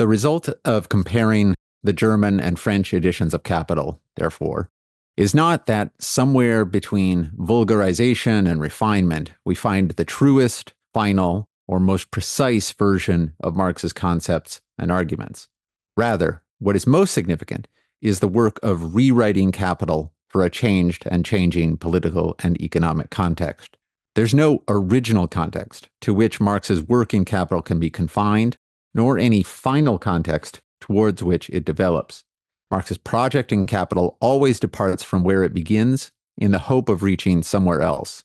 The result of comparing the German and French editions of Capital, therefore, is not that somewhere between vulgarization and refinement, we find the truest, final, or most precise version of Marx's concepts and arguments. Rather, what is most significant is the work of rewriting Capital for a changed and changing political and economic context. There's no original context to which Marx's work in Capital can be confined, nor any final context towards which it develops. Marx's project in Capital always departs from where it begins in the hope of reaching somewhere else.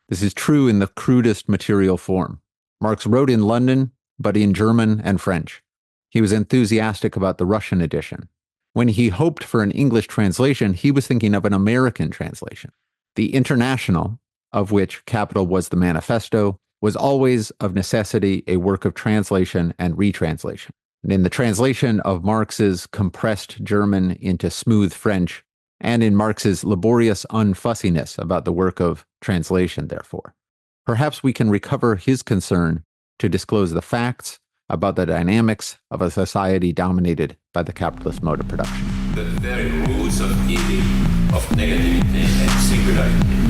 This is true in the crudest material form. Marx wrote in London, but in German and French. He was enthusiastic about the Russian edition. When he hoped for an English translation, he was thinking of an American translation. The International, of which Capital was the manifesto, was always of necessity a work of translation and retranslation. And in the translation of Marx's compressed German into smooth French, and in Marx's laborious unfussiness about the work of translation, therefore, perhaps we can recover his concern to disclose the facts about the dynamics of a society dominated by the capitalist mode of production. The very roots of evil, of negativity and singularity,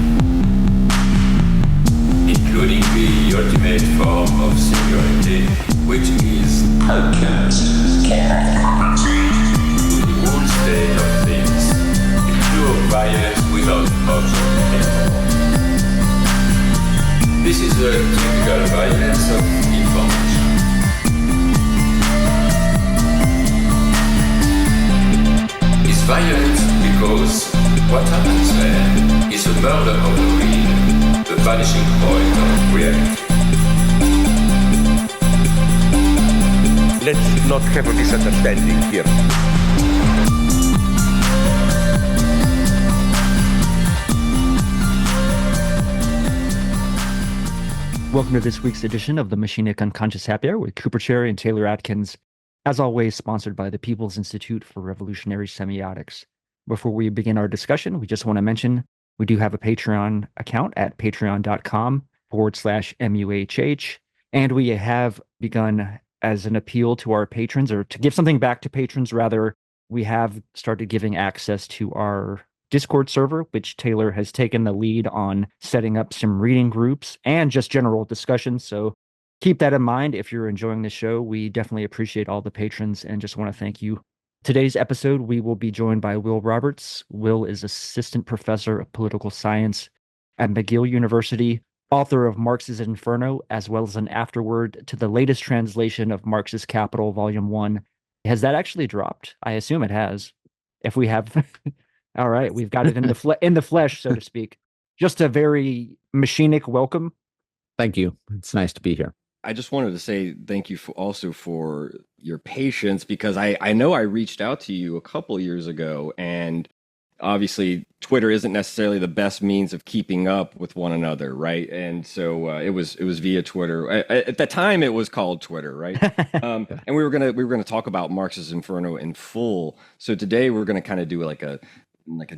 including the ultimate form of singularity, which is the whole state of things, the pure violence without object anymore. This is the typical violence of information. It's violent because what happens there is a murder of the real, the vanishing point of reality. Let's not have a misunderstanding here. Welcome to this week's edition of the Machinic Unconscious Happy Hour with Cooper Cherry and Taylor Atkins. As always, sponsored by the People's Institute for Revolutionary Semiotics. Before we begin our discussion, we just want to mention we do have a Patreon account at patreon.com/MUHH, and we have begun as an appeal to our patrons, or to give something back to patrons, rather, we have started giving access to our Discord server, which Taylor has taken the lead on setting up some reading groups and just general discussions. So keep that in mind. If you're enjoying the show, we definitely appreciate all the patrons and just want to thank you. Today's episode, we will be joined by Will Roberts. Will is assistant professor of political science at McGill University, author of Marx's Inferno, as well as an afterword to the latest translation of Marx's Capital, Volume 1. Has that actually dropped? I assume it has. If we have, all right, we've got it in the flesh, so to speak. Just a very machinic welcome. Thank you. It's nice to be here. I just wanted to say thank you also for your patience, because I know I reached out to you a couple years ago, and obviously Twitter isn't necessarily the best means of keeping up with one another, right? And so it was via Twitter. At the time, it was called Twitter, right? And we were gonna talk about Marx's Inferno in full. So today we're gonna kind of do like a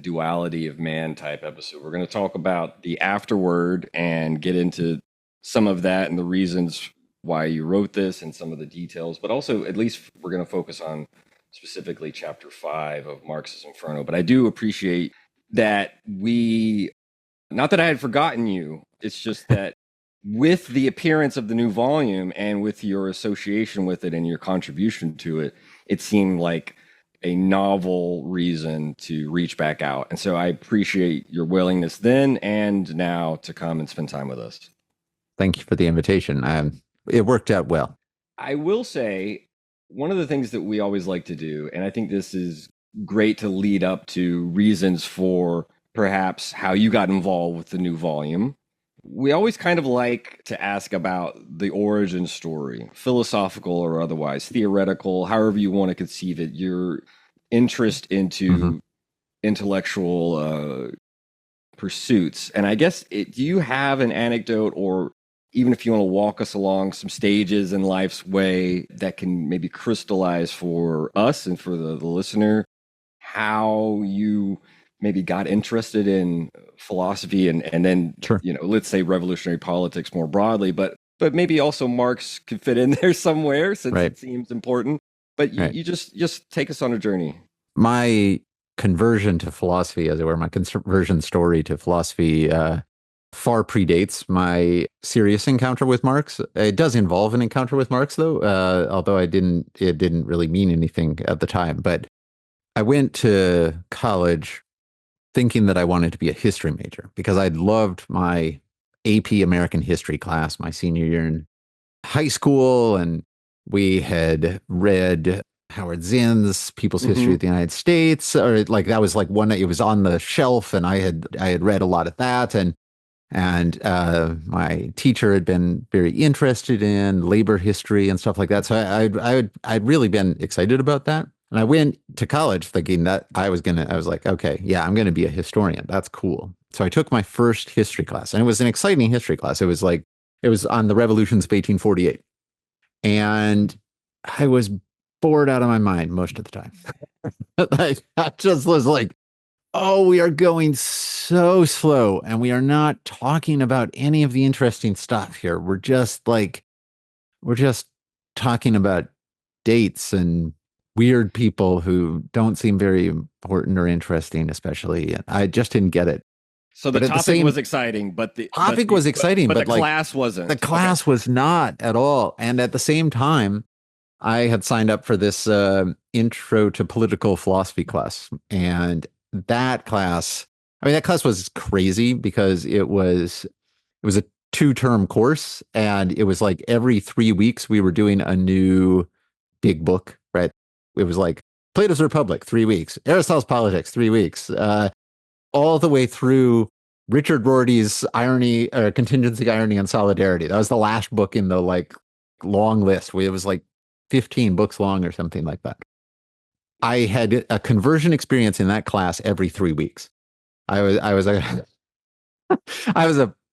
duality of man type episode. We're gonna talk about the afterword and get into some of that and the reasons why you wrote this and some of the details, but also at least we're going to focus on specifically chapter 5 of Marx's Inferno. But I do appreciate that not that I had forgotten you, it's just that with the appearance of the new volume and with your association with it and your contribution to it, it seemed like a novel reason to reach back out. And so I appreciate your willingness then and now to come and spend time with us. Thank you for the invitation. It worked out well. I will say, one of the things that we always like to do, and I think this is great to lead up to reasons for perhaps how you got involved with the new volume. We always kind of like to ask about the origin story, philosophical or otherwise, theoretical, however you want to conceive it, your interest into intellectual pursuits. And I guess, do you have an anecdote, or even if you want to walk us along some stages in life's way that can maybe crystallize for us and for the listener how you maybe got interested in philosophy and then, Sure. Let's say revolutionary politics more broadly, but maybe also Marx could fit in there somewhere since Right. It seems important. But Right. you just take us on a journey. My conversion to philosophy, as it were, my conversion story to philosophy far predates my serious encounter with Marx. It does involve an encounter with Marx, though, although it didn't really mean anything at the time. But I went to college thinking that I wanted to be a history major because I'd loved my AP American history class my senior year in high school, and we had read Howard Zinn's People's History of the United States, or like that was like one. It was on the shelf, and I had read a lot of that, and my teacher had been very interested in labor history and stuff like that. So I'd really been excited about that. And I went to college thinking that I was like, okay, yeah, I'm going to be a historian. That's cool. So I took my first history class, and it was an exciting history class. It was on the revolutions of 1848. And I was bored out of my mind most of the time. Like, I just was like, oh, we are going so slow, and we are not talking about any of the interesting stuff here. We're just talking about dates and weird people who don't seem very important or interesting, especially. I just didn't get it. So the topic was exciting, but the class wasn't. The class was not at all. And at the same time, I had signed up for this intro to political philosophy class. And that class was crazy because it was a 2-term course. And it was like every 3 weeks we were doing a new big book, right? It was like Plato's Republic, 3 weeks, Aristotle's Politics, 3 weeks, all the way through Richard Rorty's Irony, or Contingency, Irony, and Solidarity. That was the last book in the like long list. It was like 15 books long or something like that. I had a conversion experience in that class every 3 weeks. I was a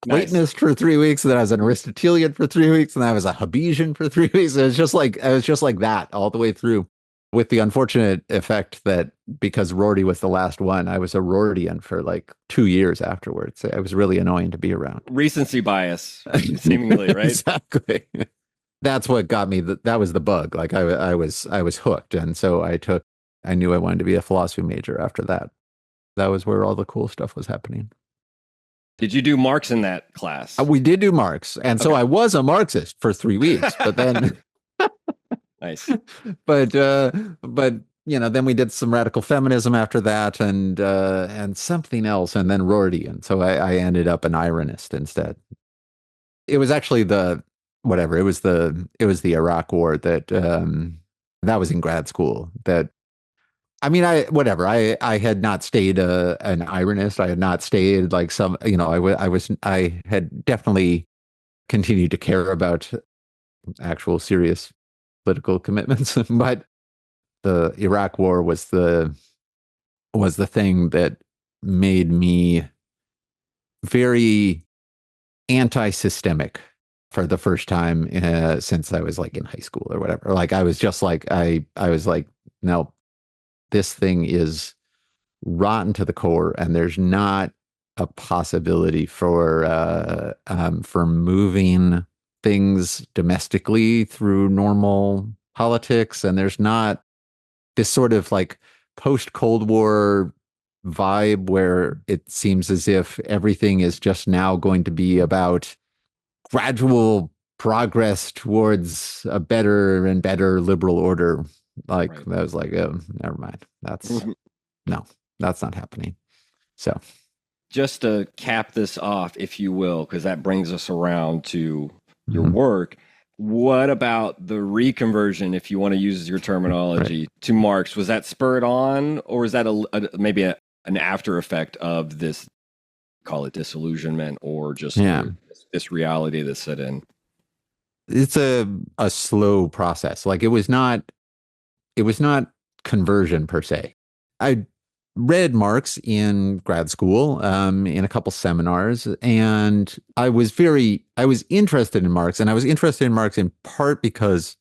Platonist for 3 weeks, and then I was an Aristotelian for 3 weeks, and then I was a Hobbesian for 3 weeks. I was just like that all the way through, with the unfortunate effect that because Rorty was the last one, I was a Rortyian for like 2 years afterwards. It was really annoying to be around. Recency bias, seemingly, right? Exactly. That's what got me. That was the bug. Like I was hooked, and so I knew I wanted to be a philosophy major after that. That was where all the cool stuff was happening. Did you do Marx in that class? We did do Marx, and so I was a Marxist for 3 weeks, but then. Nice. But then we did some radical feminism after that, and something else, and then Rorty, and so I ended up an ironist instead. It was actually it was the Iraq War that was in grad school. I had not stayed an ironist. I had not stayed like some, I had definitely continued to care about actual serious political commitments, but the Iraq War was the thing that made me very anti-systemic for the first time since I was like in high school or whatever. Like I was just like I was like, no, this thing is rotten to the core, and there's not a possibility for moving things domestically through normal politics, and there's not this sort of like post-Cold War vibe where it seems as if everything is just now going to be about gradual progress towards a better and better liberal order. Like right. I was like, oh, never mind. No, that's not happening. So just to cap this off, if you will, because that brings us around to your work. What about the reconversion, if you want to use your terminology, to Marx? Was that spurred on, or is that maybe an after effect of this, call it disillusionment, or just this reality that set in? It's a slow process. Like it was not conversion per se. I read Marx in grad school, in a couple seminars, and I was interested in Marx, and I was interested in Marx in part because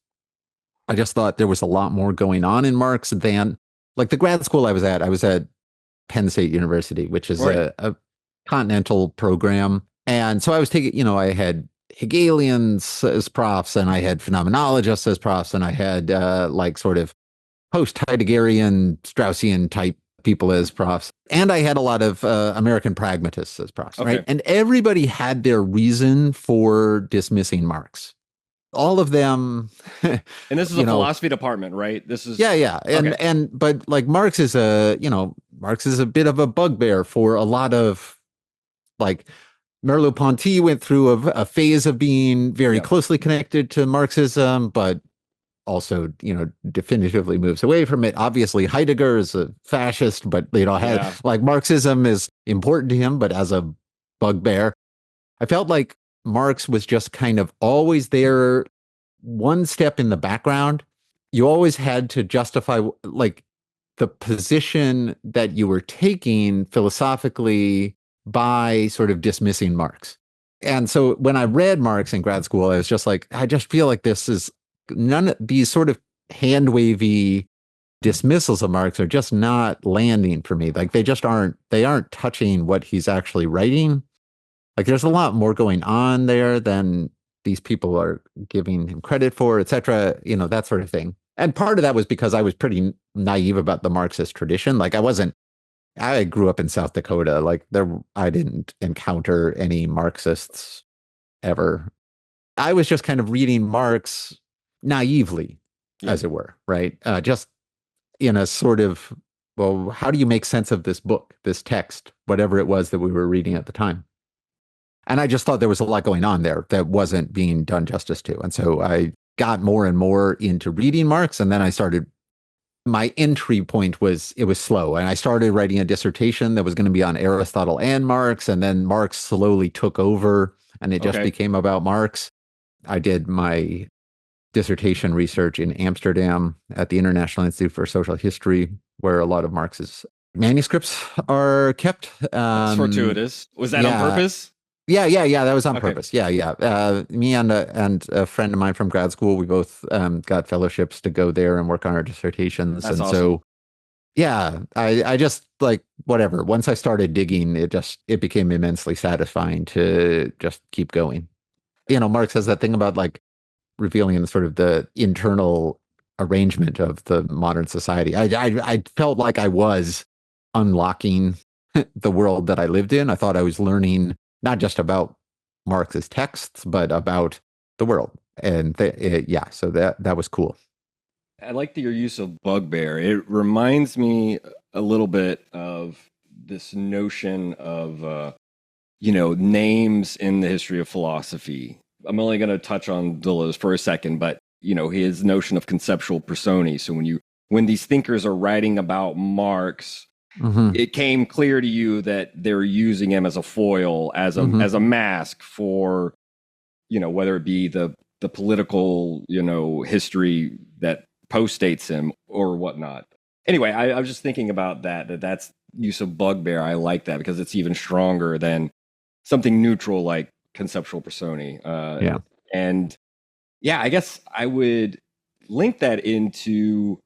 I just thought there was a lot more going on in Marx than like the grad school I was at Penn State University, which is a continental program. And so I was taking, I had Hegelians as profs, and I had phenomenologists as profs, and I had like sort of post-Heideggerian, Straussian type people as profs. And I had a lot of American pragmatists as profs, right? And everybody had their reason for dismissing Marx. All of them. And this is a philosophy department, right? This is but like Marx is a bit of a bugbear for a lot of, like, Merleau-Ponty went through a phase of being very closely connected to Marxism, but also, definitively moves away from it. Obviously, Heidegger is a fascist, but, like, Marxism is important to him, but as a bugbear. I felt like Marx was just kind of always there, one step in the background. You always had to justify, like, the position that you were taking philosophically by sort of dismissing Marx. And so when I read Marx in grad school, I was just like, I just feel like this is none of these sort of hand wavy dismissals of Marx are just not landing for me. Like they aren't touching what he's actually writing. Like there's a lot more going on there than these people are giving him credit for, et cetera, that sort of thing. And part of that was because I was pretty naive about the Marxist tradition. Like I grew up in South Dakota. Like I didn't encounter any Marxists ever. I was just kind of reading Marx naively, as it were, right? Just in a sort of, well, how do you make sense of this book, this text, whatever it was that we were reading at the time? And I just thought there was a lot going on there that wasn't being done justice to. And so I got more and more into reading Marx. And then my entry point was, it was slow. And I started writing a dissertation that was going to be on Aristotle and Marx. And then Marx slowly took over and it just became about Marx. I did my dissertation research in Amsterdam at the International Institute for Social History, where a lot of Marx's manuscripts are kept. That's fortuitous. Was that on purpose? Yeah. That was on purpose. Yeah. Me and a friend of mine from grad school, we both got fellowships to go there and work on our dissertations. That's and awesome. So, I just like whatever. Once I started digging, it became immensely satisfying to just keep going. Marx has that thing about like revealing sort of the internal arrangement of the modern society. I felt like I was unlocking the world that I lived in. I thought I was learning not just about Marx's texts, but about the world. And so that was cool. I like your use of bugbear. It reminds me a little bit of this notion of, names in the history of philosophy. I'm only going to touch on Deleuze for a second, but, his notion of conceptual personae. So when these thinkers are writing about Marx, it came clear to you that they're using him as a foil, as a mask for, whether it be the political, history that postdates him or whatnot. Anyway, I was just thinking about that's use of bugbear. I like that because it's even stronger than something neutral like conceptual personae. And I guess I would link that into,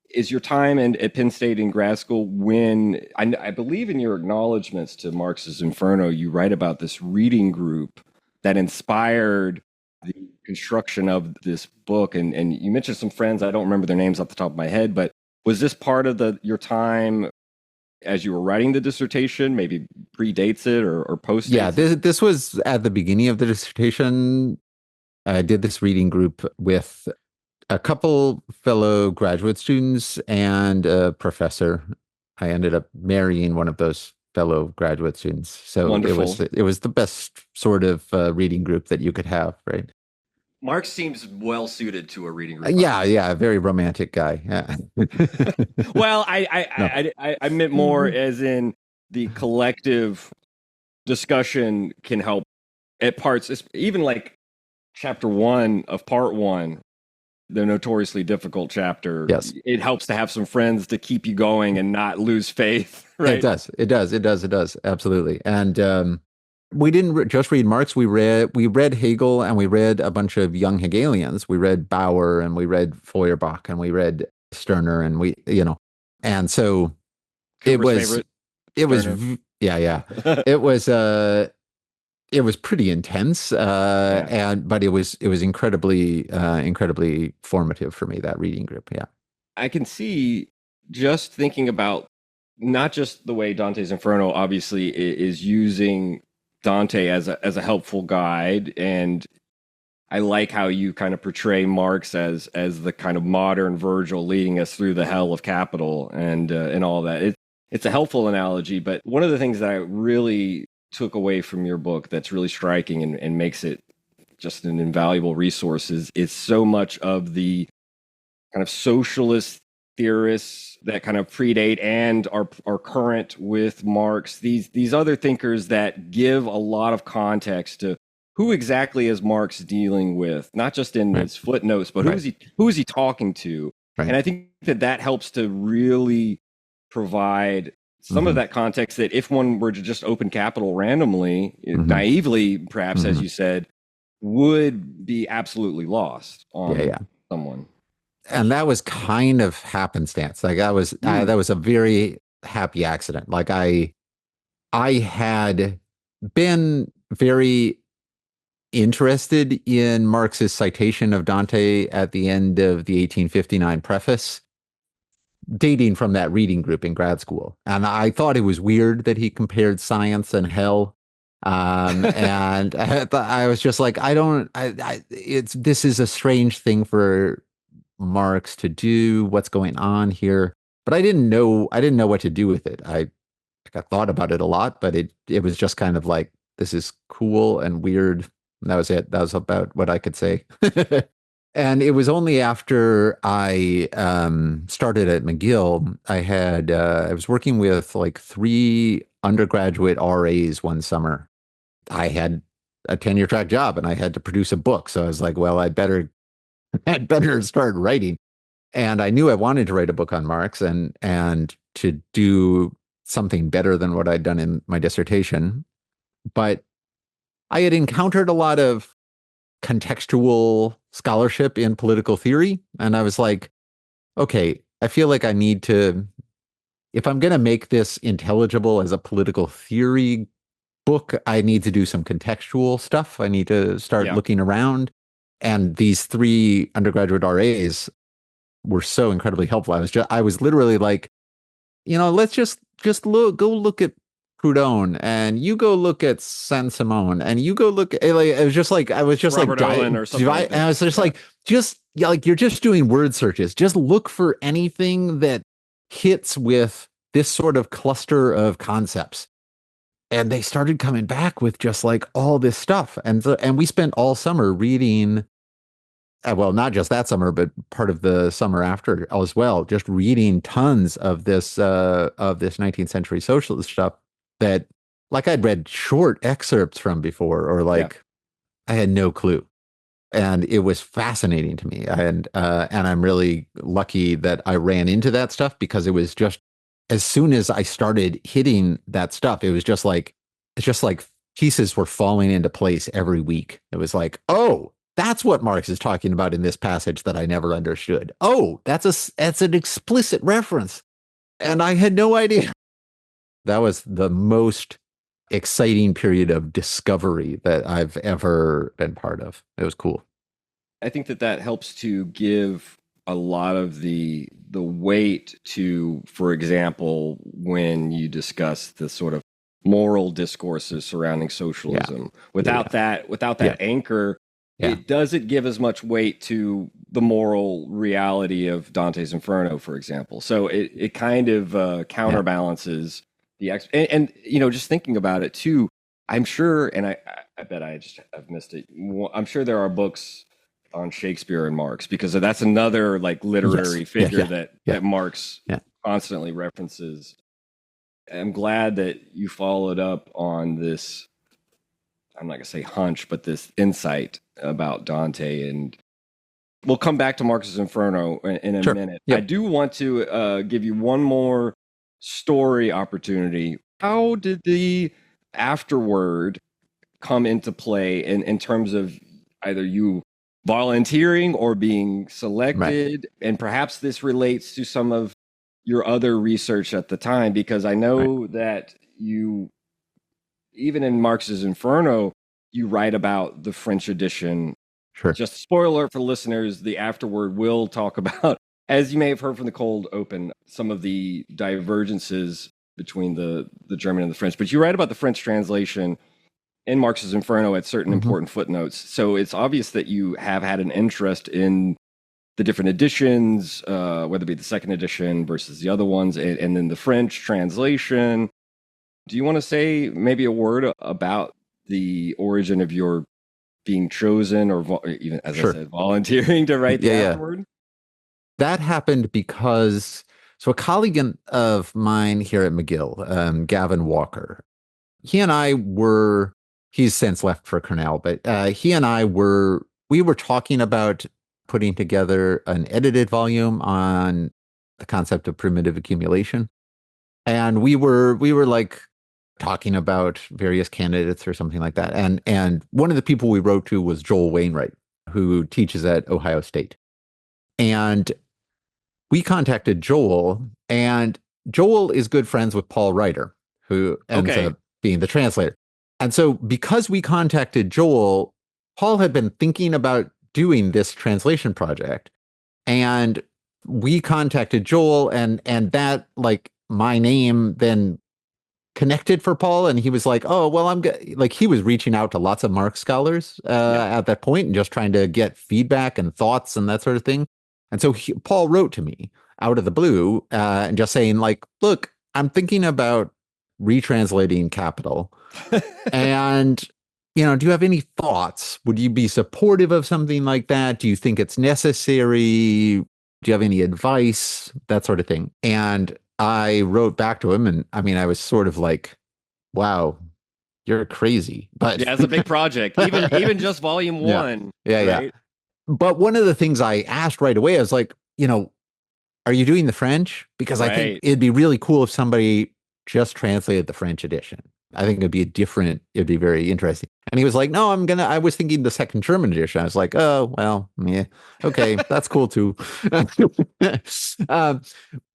is your time at Penn State in grad school when, I believe in your acknowledgments to Marx's Inferno, you write about this reading group that inspired the construction of this book. And you mentioned some friends, I don't remember their names off the top of my head, but was this part of your time as you were writing the dissertation, maybe predates it or postdates it? Yeah, this was at the beginning of the dissertation. I did this reading group with a couple fellow graduate students and a professor. I ended up marrying one of those fellow graduate students. So Wonderful. It was the best sort of reading group that you could have, right? Marx seems well suited to a reading group. A very romantic guy. Yeah. Well, I meant more as in the collective discussion can help at parts, even like chapter 1 of part 1, the notoriously difficult chapter. Yes. It helps to have some friends to keep you going and not lose faith. Right. It does. Absolutely. And we didn't just read Marx. We read Hegel, and we read a bunch of young Hegelians. We read Bauer, and we read Feuerbach, and we read Stirner, and and so Cooper's favorite, it was it was pretty intense, but it was incredibly formative for me, that reading group. Yeah. I can see, just thinking about not just the way Dante's Inferno obviously is using Dante as a helpful guide, and I like how you kind of portray Marx as the kind of modern Virgil leading us through the hell of capital and all that. It's a helpful analogy, but one of the things that I really took away from your book that's really striking and makes it just an invaluable resource is so much of the kind of socialist theorists that kind of predate and are current with Marx, these other thinkers that give a lot of context to who exactly is Marx dealing with, not just in his footnotes, but who is he talking to? Right. And I think that helps to really provide some of that context that if one were to just open Capital randomly, naively, perhaps, as you said, would be absolutely lost on someone. And that was kind of happenstance. Like that was a very happy accident. Like I had been very interested in Marx's citation of Dante at the end of the 1859 preface, dating from that reading group in grad school. And I thought it was weird that he compared science and hell. And I was just like, this is a strange thing for Marx to do. What's going on here? But I didn't know what to do with it. I thought about it a lot, but it was just kind of like, this is cool and weird. And that was it. That was about what I could say. And it was only after I started at McGill, I was working with like 3 undergraduate RAs one summer. I had a tenure track job and I had to produce a book. So I was like, well, I'd better start writing. And I knew I wanted to write a book on Marx and to do something better than what I'd done in my dissertation. But I had encountered a lot of contextual scholarship in political theory. And I was like, okay, I feel like I need to, if I'm going to make this intelligible as a political theory book, I need to do some contextual stuff. I need to start looking around. And these 3 undergraduate RAs were so incredibly helpful. I was literally like, let's just go look at Proudhon, and you go look at Saint-Simon, and you go look at, I was just like Robert Owen or something like that. And I was just like, you're just doing word searches. Just look for anything that hits with this sort of cluster of concepts. And they started coming back with just like all this stuff. And we spent all summer reading, well, not just that summer, but part of the summer after as well, just reading tons of this 19th century socialist stuff that like I'd read short excerpts from before, or like I had no clue. And it was fascinating to me. And I'm really lucky that I ran into that stuff, because it was just, as soon as I started hitting that stuff, it's just like pieces were falling into place every week. It was like, oh, that's what Marx is talking about in this passage that I never understood. Oh, that's an explicit reference. And I had no idea. That was the most exciting period of discovery that I've ever been part of. It was cool. I think that helps to give a lot of the weight to, for example, when you discuss the sort of moral discourses surrounding socialism. Without that anchor, it doesn't give as much weight to the moral reality of Dante's Inferno, for example. So it kind of counterbalances the and just thinking about it too. I'm sure, and I bet I've missed it. I'm sure there are books on Shakespeare and Marx, because that's another like literary figure that Marx constantly references. I'm glad that you followed up on this, I'm not going to say hunch, but this insight about Dante. And we'll come back to Marx's Inferno in a minute. Yep. I do want to give you one more story opportunity. How did the afterword come into play in terms of either you volunteering or being selected? And perhaps this relates to some of your other research at the time, because I know that you, even in Marx's Inferno, you write about the French edition. Sure. Just spoiler alert for listeners, the afterword will talk about, as you may have heard from the cold open, some of the divergences between the German and the French. But you write about the French translation in Marx's Inferno at certain important footnotes. So it's obvious that you have had an interest in the different editions, whether it be the second edition versus the other ones, and then the French translation. Do you want to say maybe a word about the origin of your being chosen, or even, as I said, volunteering to write the afterword? That happened because, so a colleague of mine here at McGill, Gavin Walker, he and I were, he's since left for Cornell, but he and I we were talking about putting together an edited volume on the concept of primitive accumulation. And we were like talking about various candidates or something like that. And one of the people we wrote to was Joel Wainwright, who teaches at Ohio State. And we contacted Joel, and Joel is good friends with Paul Ryder, who ends up being the translator. And so because we contacted Joel, Paul had been thinking about doing this translation project. And we contacted Joel, and that, like, my name then connected for Paul, and he was like, oh, well, he was reaching out to lots of Marx scholars at that point and just trying to get feedback and thoughts and that sort of thing. And so Paul wrote to me out of the blue and just saying, like, look, I'm thinking about retranslating Capital. And, do you have any thoughts? Would you be supportive of something like that? Do you think it's necessary? Do you have any advice? That sort of thing. And I wrote back to him, and I mean, I was sort of like, wow, you're crazy. But yeah, it's a big project. Even just volume one. Yeah. But one of the things I asked right away, I was like, are you doing the French? Because I think it'd be really cool if somebody just translated the French edition. I think it'd be very interesting. And he was like, no, I was thinking the second German edition. I was like, oh, well, yeah, okay, that's cool too.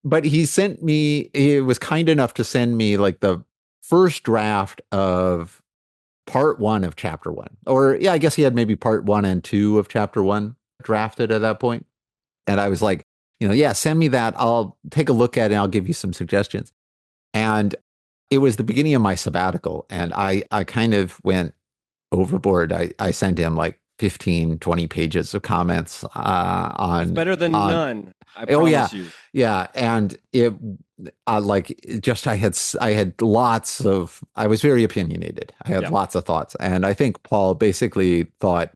But he was kind enough to send me like the first draft of part 1 of chapter 1. Or yeah, I guess he had maybe part 1 and 2 of chapter 1 drafted at that point. And I was like, send me that. I'll take a look at it. And I'll give you some suggestions. And it was the beginning of my sabbatical, and I kind of went overboard. I sent him like 15, 20 pages of comments on. It's better than none. I promise you. Yeah. And I had lots of, I was very opinionated. I had lots of thoughts. And I think Paul basically thought,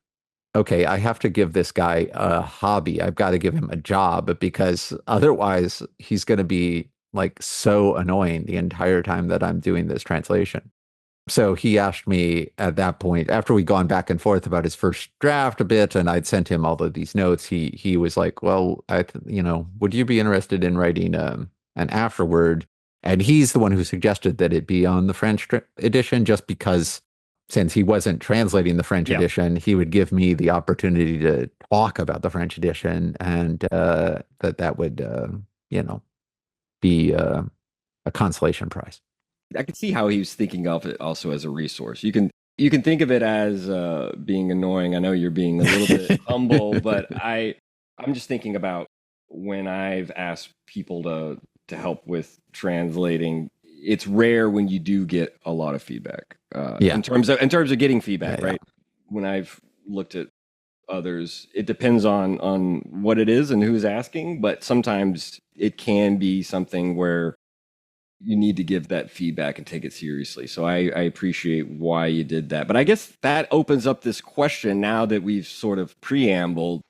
okay, I have to give this guy a hobby. I've got to give him a job, because otherwise he's going to be like so annoying the entire time that I'm doing this translation. So he asked me at that point, after we'd gone back and forth about his first draft a bit, and I'd sent him all of these notes, he was like, well, would you be interested in writing an afterword? And he's the one who suggested that it be on the French edition, just because since he wasn't translating the French edition, he would give me the opportunity to talk about the French edition, and that would, be a consolation prize. I could see how he was thinking of it also as a resource. You can think of it as being annoying. I know you're being a little bit humble, but I'm just thinking about when I've asked people to help with translating. It's rare when you do get a lot of feedback. In terms of getting feedback, right? When I've looked at others, it depends on what it is and who's asking, but sometimes it can be something where you need to give that feedback and take it seriously. So I appreciate why you did that. But I guess that opens up this question now that we've sort of preambled.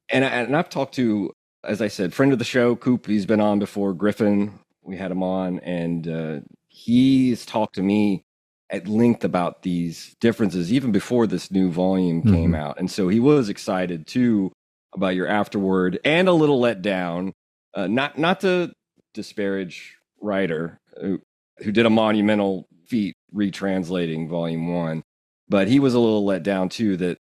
And I've talked to, as I said, friend of the show, Coop, he's been on before, Griffin, we had him on, and he's talked to me at length about these differences even before this new volume came out. And so he was excited too about your afterword, and a little let down, not to disparage Ryder, who did a monumental feat retranslating volume 1, but he was a little let down too that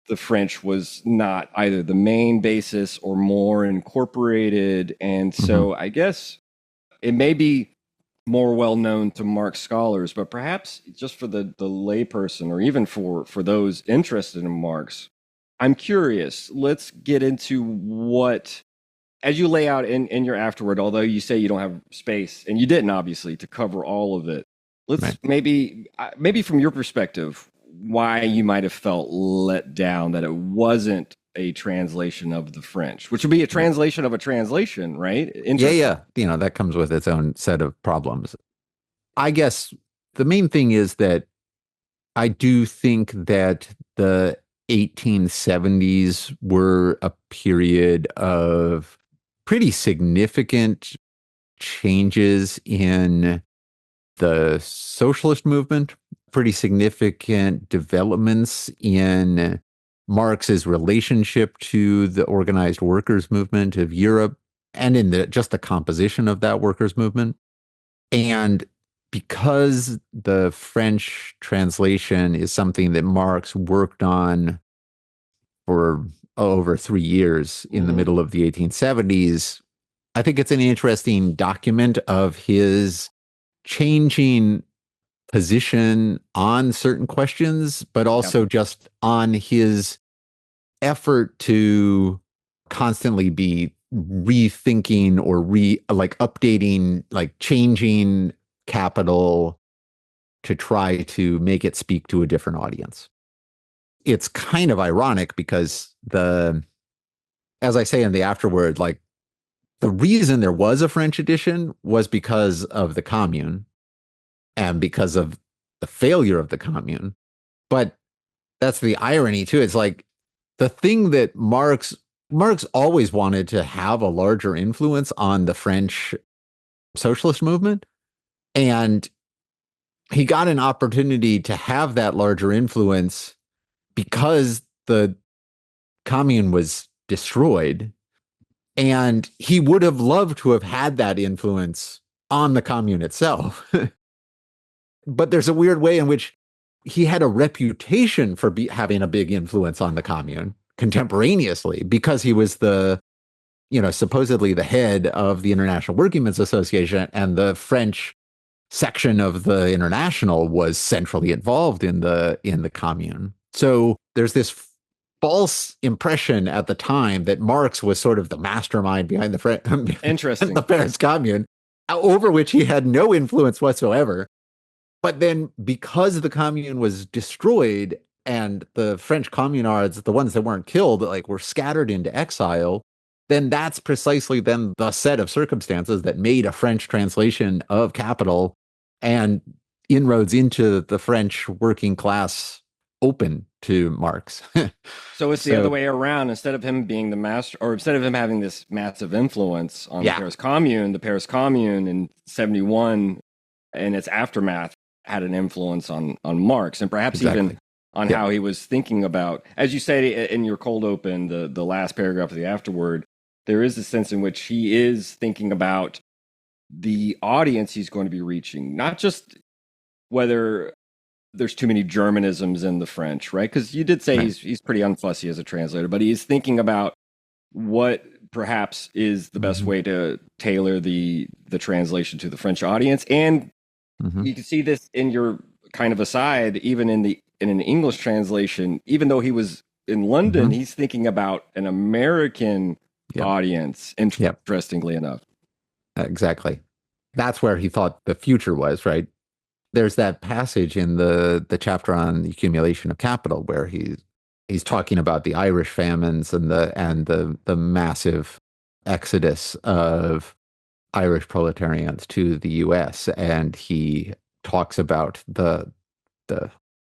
the French was not either the main basis or more incorporated. And so I guess it may be more well known to Marx scholars, but perhaps just for the layperson or even for those interested in Marx, I'm curious. Let's get into what, as you lay out in your afterword, although you say you don't have space, and you didn't obviously to cover all of it. Let's Right. maybe from your perspective, why you might have felt let down that it wasn't a translation of the French, which would be a translation of a translation, right? Yeah. That comes with its own set of problems. I guess the main thing is that I do think that the 1870s were a period of pretty significant changes in the socialist movement, pretty significant developments in Marx's relationship to the organized workers' movement of Europe and in just the composition of that workers' movement. And because the French translation is something that Marx worked on for over 3 years in the middle of the 1870s, I think it's an interesting document of his changing position on certain questions, but also just on his effort to constantly be rethinking or updating, like changing capital to try to make it speak to a different audience. It's kind of ironic because as I say in the afterword, like the reason there was a French edition was because of the Commune and because of the failure of the Commune. But that's the irony too. It's like the thing that Marx always wanted to have a larger influence on the French socialist movement. And he got an opportunity to have that larger influence because the Commune was destroyed. And he would have loved to have had that influence on the Commune itself. But there's a weird way in which he had a reputation for having a big influence on the Commune contemporaneously because he was supposedly the head of the International Workingmen's Association, and the French section of the International was centrally involved in the Commune. So there's this false impression at the time that Marx was sort of the mastermind behind the Paris Commune, over which he had no influence whatsoever. But then because the Commune was destroyed and the French communards, the ones that weren't killed, were scattered into exile, then that's precisely then the set of circumstances that made a French translation of Capital and inroads into the French working class open to Marx. So it's the other way around. Instead of him being the master, or instead of him having this massive influence on the Paris Commune in 71 and its aftermath had an influence on Marx, and perhaps even on how he was thinking about, as you say in your cold open, the last paragraph of the afterword, there is a sense in which he is thinking about the audience he's going to be reaching, not just whether there's too many Germanisms in the French, right? Because you did say he's pretty unfussy as a translator, but he's thinking about what perhaps is the best way to tailor the translation to the French audience. And you can see this in your kind of aside, even in an English translation, even though he was in London, he's thinking about an American audience, interestingly enough. Exactly. That's where he thought the future was, right? There's that passage in the chapter on the accumulation of capital where he's talking about the Irish famines and the massive exodus of Irish proletarians to the US, and he talks about the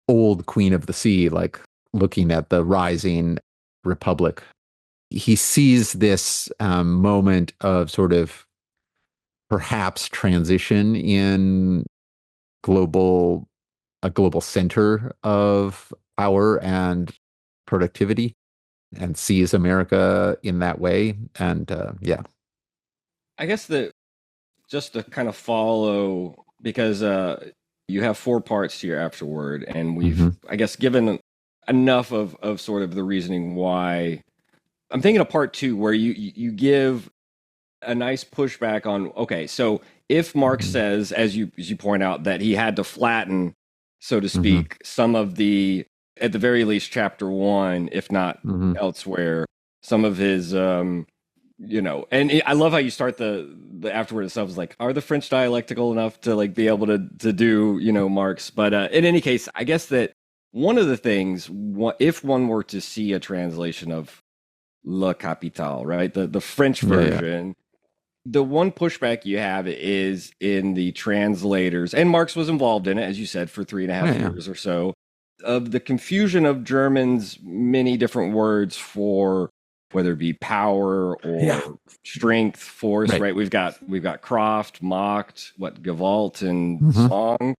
old Queen of the Sea, looking at the rising republic. He sees this moment of sort of perhaps transition in a global center of power and productivity, and sees America in that way. And I guess just to kind of follow, because you have 4 parts to your afterword, and we've, I guess, given enough of sort of the reasoning why. I'm thinking of part 2, where you give a nice pushback on, okay, so if Marx says, as you point out, that he had to flatten, so to speak, some of the, at the very least, chapter 1, if not elsewhere, some of his, and I love how you start the afterword itself is like, are the French dialectical enough to like be able to do, Marx? But in any case, I guess that one of the things, if one were to see a translation of Le Capital, right, the French version, the one pushback you have is in the translators, and Marx was involved in it, as you said, for 3.5 years or so, of the confusion of German's many different words for whether it be power or strength, force, right? We've got Kraft, Macht, Gewalt, and Song.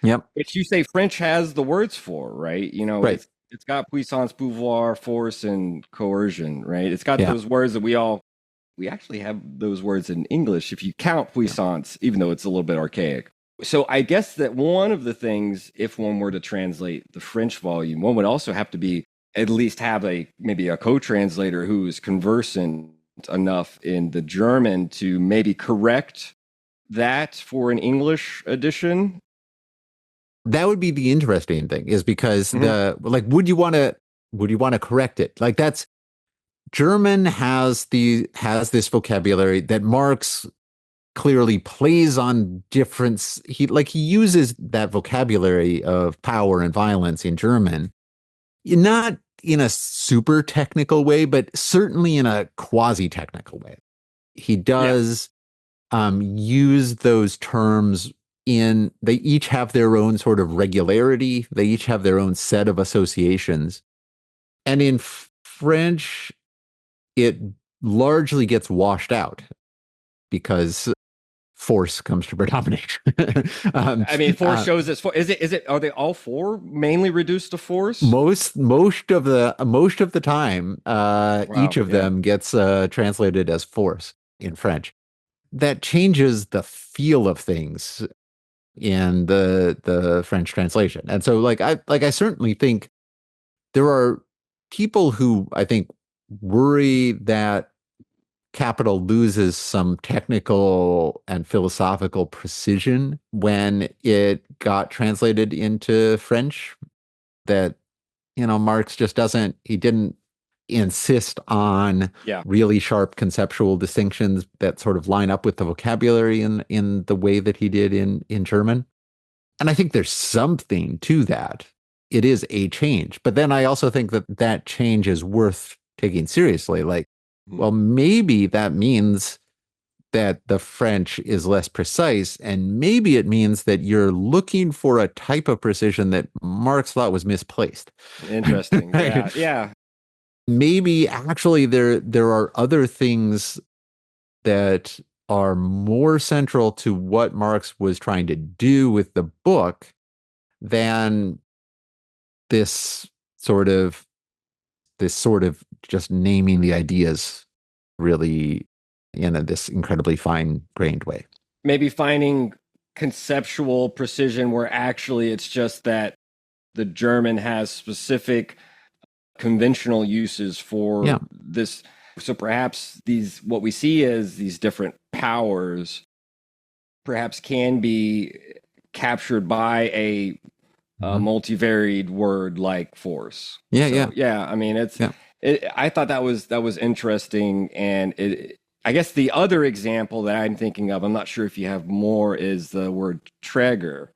Yep. Which you say French has the words for, right? It's got puissance, pouvoir, force, and coercion, right? It's got those words that we actually have those words in English if you count puissance, even though it's a little bit archaic. So I guess that one of the things, if one were to translate the French volume, one would also have to be at least have maybe a co-translator who is conversant enough in the German to maybe correct that for an English edition. That would be the interesting thing, is because would you want to correct it? Like, that's German has this vocabulary that Marx clearly plays on difference. He uses that vocabulary of power and violence in German, not in a super technical way, but certainly in a quasi-technical way. He does use those terms they each have their own sort of regularity. They each have their own set of associations. And in French, it largely gets washed out because force comes to predominate. Force shows its force. Are they all four mainly reduced to force? Most of the time, each of them gets translated as force in French. That changes the feel of things in the French translation. And so I certainly think there are people who I think worry that Capital loses some technical and philosophical precision when it got translated into French, that Marx just didn't insist on really sharp conceptual distinctions that sort of line up with the vocabulary in the way that he did in German. And I think there's something to that. It is a change. But then I also think that change is worth taking seriously. Like, well, maybe that means that the French is less precise, and maybe it means that you're looking for a type of precision that Marx thought was misplaced. Interesting. Yeah. Maybe actually there are other things that are more central to what Marx was trying to do with the book than this sort of just naming the ideas really in this incredibly fine-grained way. Maybe finding conceptual precision where actually it's just that the German has specific conventional uses for this. So perhaps what we see as these different powers perhaps can be captured by a multivariate word like force. I mean, I thought that was interesting. And I guess the other example that I'm thinking of, I'm not sure if you have more, is the word Träger,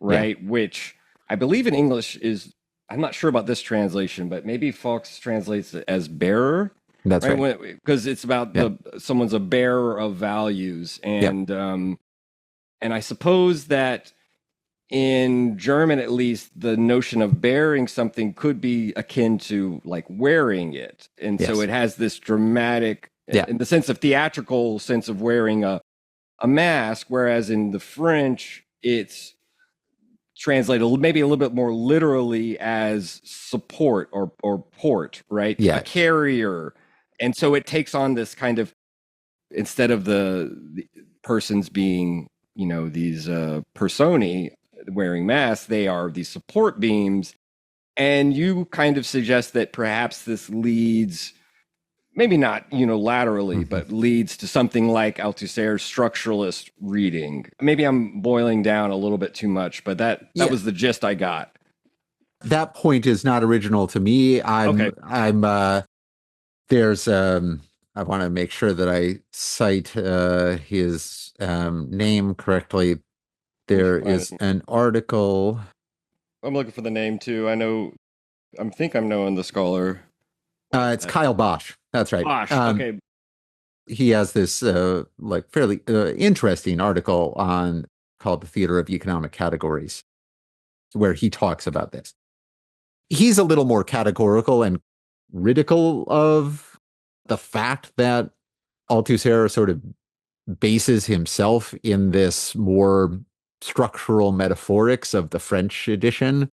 right? Which I believe in English is, I'm not sure about this translation, but maybe Fox translates it as bearer. That's right. Because it's about someone's a bearer of values. And I suppose that in German, at least, the notion of bearing something could be akin to like wearing it. And so it has this dramatic, in the sense of theatrical sense of wearing a mask, whereas in the French, it's translated maybe a little bit more literally as support or port, right? A carrier. And so it takes on this kind of, instead of the persons being, these personae wearing masks, they are these support beams. And you kind of suggest that perhaps this leads maybe not unilaterally, but leads to something like Althusser's structuralist reading. Maybe I'm boiling down a little bit too much, but that was the gist I got. That point is not original to me. There's I want to make sure that I cite his name correctly. There is an article. I'm looking for the name too. I think I'm knowing the scholar. It's Kyle Bosch. That's right. Bosch. Okay. He has this fairly interesting article called The Theater of Economic Categories, where he talks about this. He's a little more categorical and critical of the fact that Althusser sort of bases himself in this more structural metaphorics of the French edition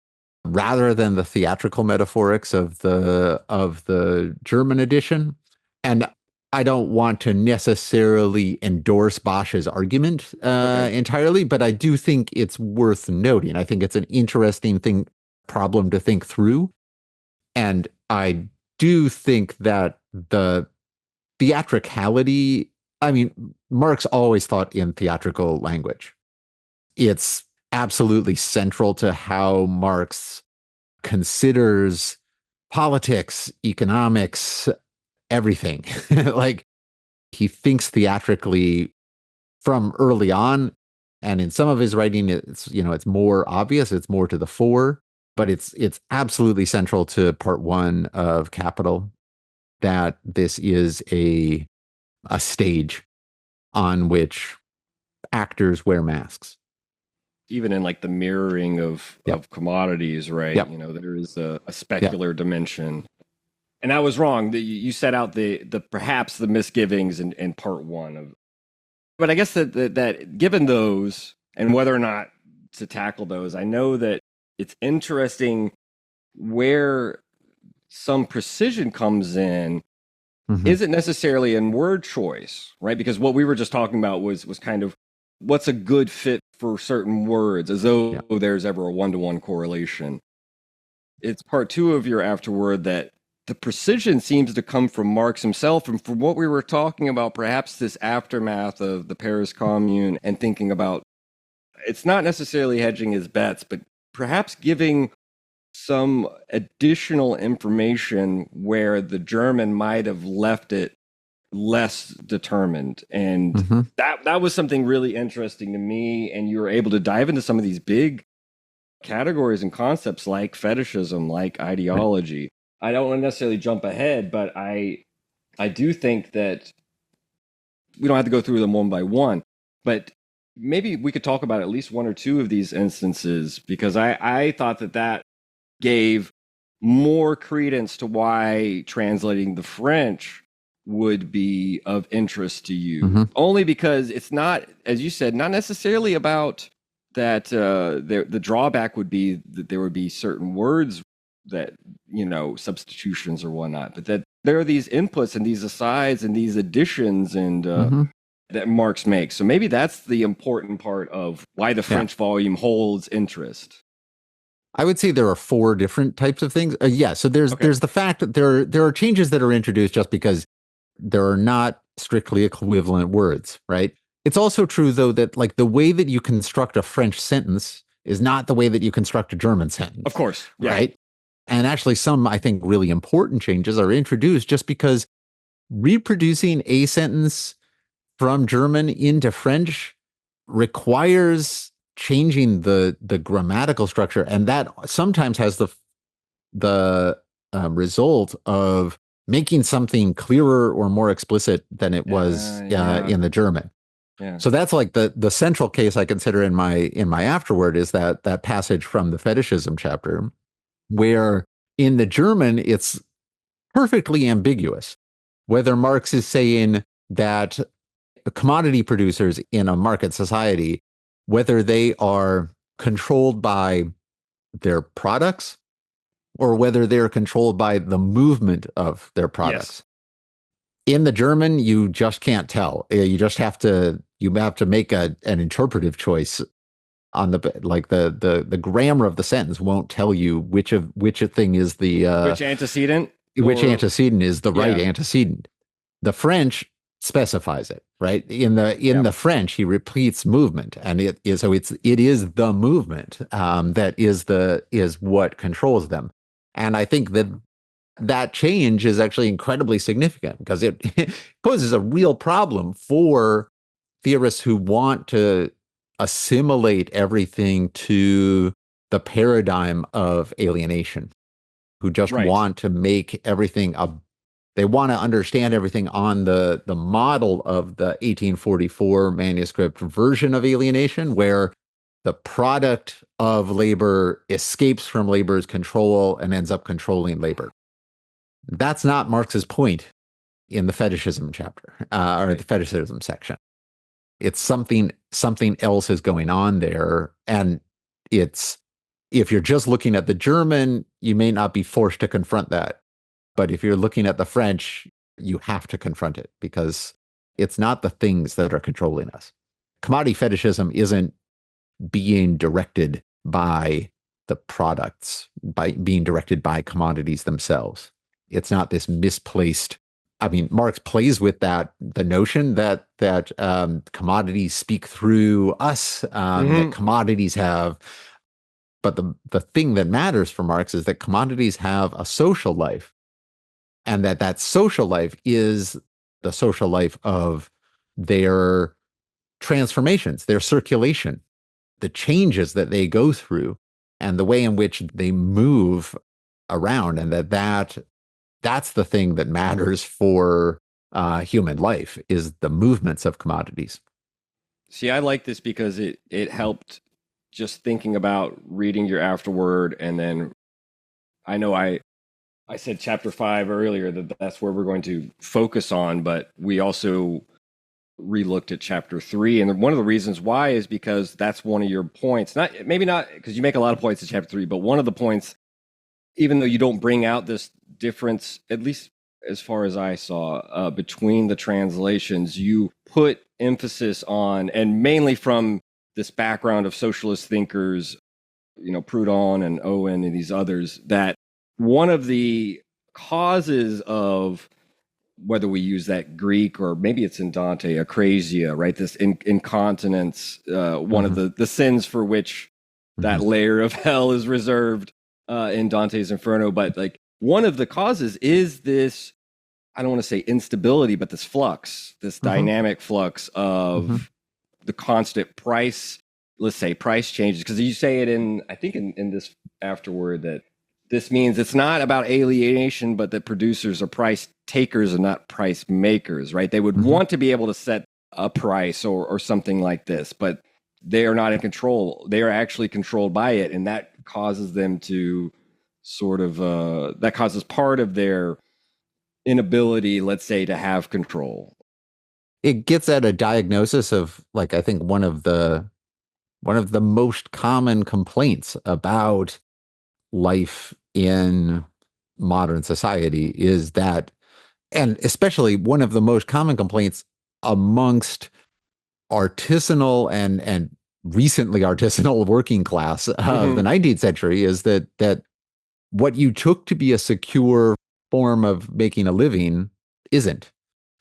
rather than the theatrical metaphorics of the German edition. And I don't want to necessarily endorse Bosch's argument entirely, but I do think it's worth noting. I think it's an interesting problem to think through. And I do think that the theatricality, Marx always thought in theatrical language. It's absolutely central to how Marx considers politics, economics, everything. Like, he thinks theatrically from early on, and in some of his writing, it's more obvious, it's more to the fore, but it's absolutely central to part one of Capital that this is a stage on which actors wear masks. Even in like the mirroring of commodities, right? Yep. There is a specular dimension. And I was wrong. You set out the perhaps the misgivings in part one but I guess that given those and whether or not to tackle those, I know that it's interesting where some precision comes in. Isn't necessarily in word choice, right? Because what we were just talking about was kind of what's a good fit for certain words, as though there's ever a one-to-one correlation. It's part two of your afterword that the precision seems to come from Marx himself, and from what we were talking about, perhaps this aftermath of the Paris Commune, and thinking about it's not necessarily hedging his bets, but perhaps giving some additional information where the German might have left it less determined. And that was something really interesting to me. And you were able to dive into some of these big categories and concepts like fetishism, like ideology. I don't want to necessarily jump ahead, but I do think that we don't have to go through them one by one, but maybe we could talk about at least one or two of these instances, because I thought that gave more credence to why translating the French would be of interest to you. Only because it's not, as you said, not necessarily about that. The drawback would be that there would be certain words that, substitutions or whatnot, but that there are these inputs and these asides and these additions and that Marx makes. So maybe that's the important part of why the French volume holds interest. I would say there are four different types of things. So there's the fact that there are changes that are introduced just because there are not strictly equivalent words, right? It's also true, though, that like the way that you construct a French sentence is not the way that you construct a German sentence. Of course. Yeah. Right? And actually some, I think, really important changes are introduced just because reproducing a sentence from German into French requires changing the grammatical structure, and that sometimes has the result of making something clearer or more explicit than it was in the German. Yeah. So that's like the central case I consider in my afterword is that passage from the fetishism chapter, where in the German it's perfectly ambiguous whether Marx is saying that commodity producers in a market society, whether they are controlled by their products or whether they're controlled by the movement of their products. Yes. In the German, you just can't tell. You just have to make an interpretive choice on the grammar of the sentence won't tell you which thing is the which antecedent. which Or- antecedent is the right Yeah. antecedent. The French specifies it, right? In the French, he repeats movement, and it is the movement that is what controls them. And I think that change is actually incredibly significant because it poses a real problem for theorists who want to assimilate everything to the paradigm of alienation, who just Right. want to make everything they want to understand everything on the model of the 1844 manuscript version of alienation, where the product of labor escapes from labor's control and ends up controlling labor. That's not Marx's point in the fetishism chapter, or the fetishism section. It's something else is going on there. And if you're just looking at the German, you may not be forced to confront that. But if you're looking at the French, you have to confront it because it's not the things that are controlling us. Commodity fetishism isn't being directed by the products, by being directed by commodities themselves. It's not this misplaced. I mean, Marx plays with the notion that commodities speak through us, that commodities have. But the thing that matters for Marx is that commodities have a social life, and that social life is the social life of their transformations, their circulation, the changes that they go through, and the way in which they move around, and that's the thing that matters for human life, is the movements of commodities. See, I like this because it helped just thinking about reading your afterword, and then I know I said chapter 5 earlier that that's where we're going to focus on, but we also relooked at chapter 3, and one of the reasons why is because that's one of your points. Maybe not because you make a lot of points in chapter 3, but one of the points, even though you don't bring out this difference, at least as far as I saw, between the translations, you put emphasis on, and mainly from this background of socialist thinkers, Proudhon and Owen and these others, that one of the causes of, whether we use that Greek or maybe it's in Dante, akrasia, right? This incontinence, one of the sins for which that layer of hell is reserved in Dante's Inferno. But like one of the causes is this, I don't want to say instability, but this flux, this dynamic flux of the constant price, let's say price changes. Because you say it I think in this afterword that this means it's not about alienation, but that producers are price takers and not price makers, right? They would want to be able to set a price or something like this, but they are not in control. They are actually controlled by it. And that causes them to sort of, that causes part of their inability, let's say, to have control. It gets at a diagnosis of, like, I think one of the most common complaints about life in modern society is that, and especially one of the most common complaints amongst artisanal and recently artisanal working class of the 19th century, is that what you took to be a secure form of making a living isn't.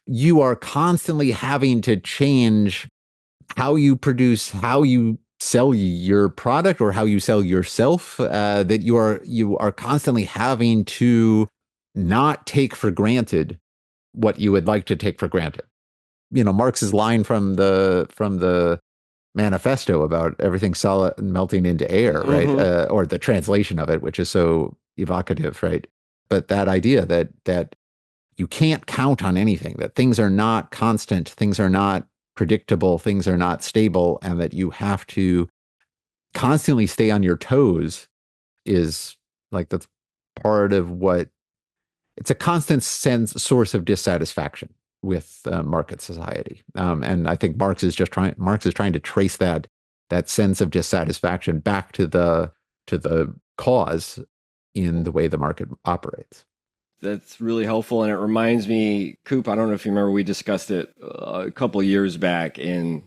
You are constantly having to change how you produce, how you sell your product, or how you sell yourself, that you are constantly having to not take for granted what you would like to take for granted. Marx's line from the manifesto about everything solid melting into air, right? Or the translation of it, which is so evocative, right? But that idea that you can't count on anything, that things are not constant, things are not predictable, things are not stable, and that you have to constantly stay on your toes, is like, that's part of what, it's a constant source of dissatisfaction with market society. And I think Marx is trying to trace that sense of dissatisfaction back to the cause in the way the market operates. That's really helpful. And it reminds me, Coop, I don't know if you remember, we discussed it a couple of years back in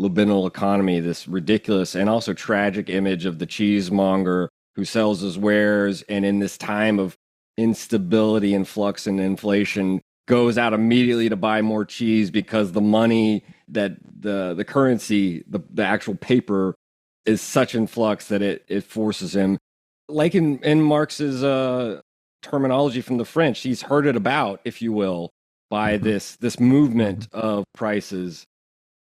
Libidinal Economy, this ridiculous and also tragic image of the cheesemonger who sells his wares. And in this time of instability and flux and inflation goes out immediately to buy more cheese because the money that the currency, the actual paper is such in flux that it forces him. Like in Marx's terminology from the French, he's heard it about, if you will, by this movement of prices.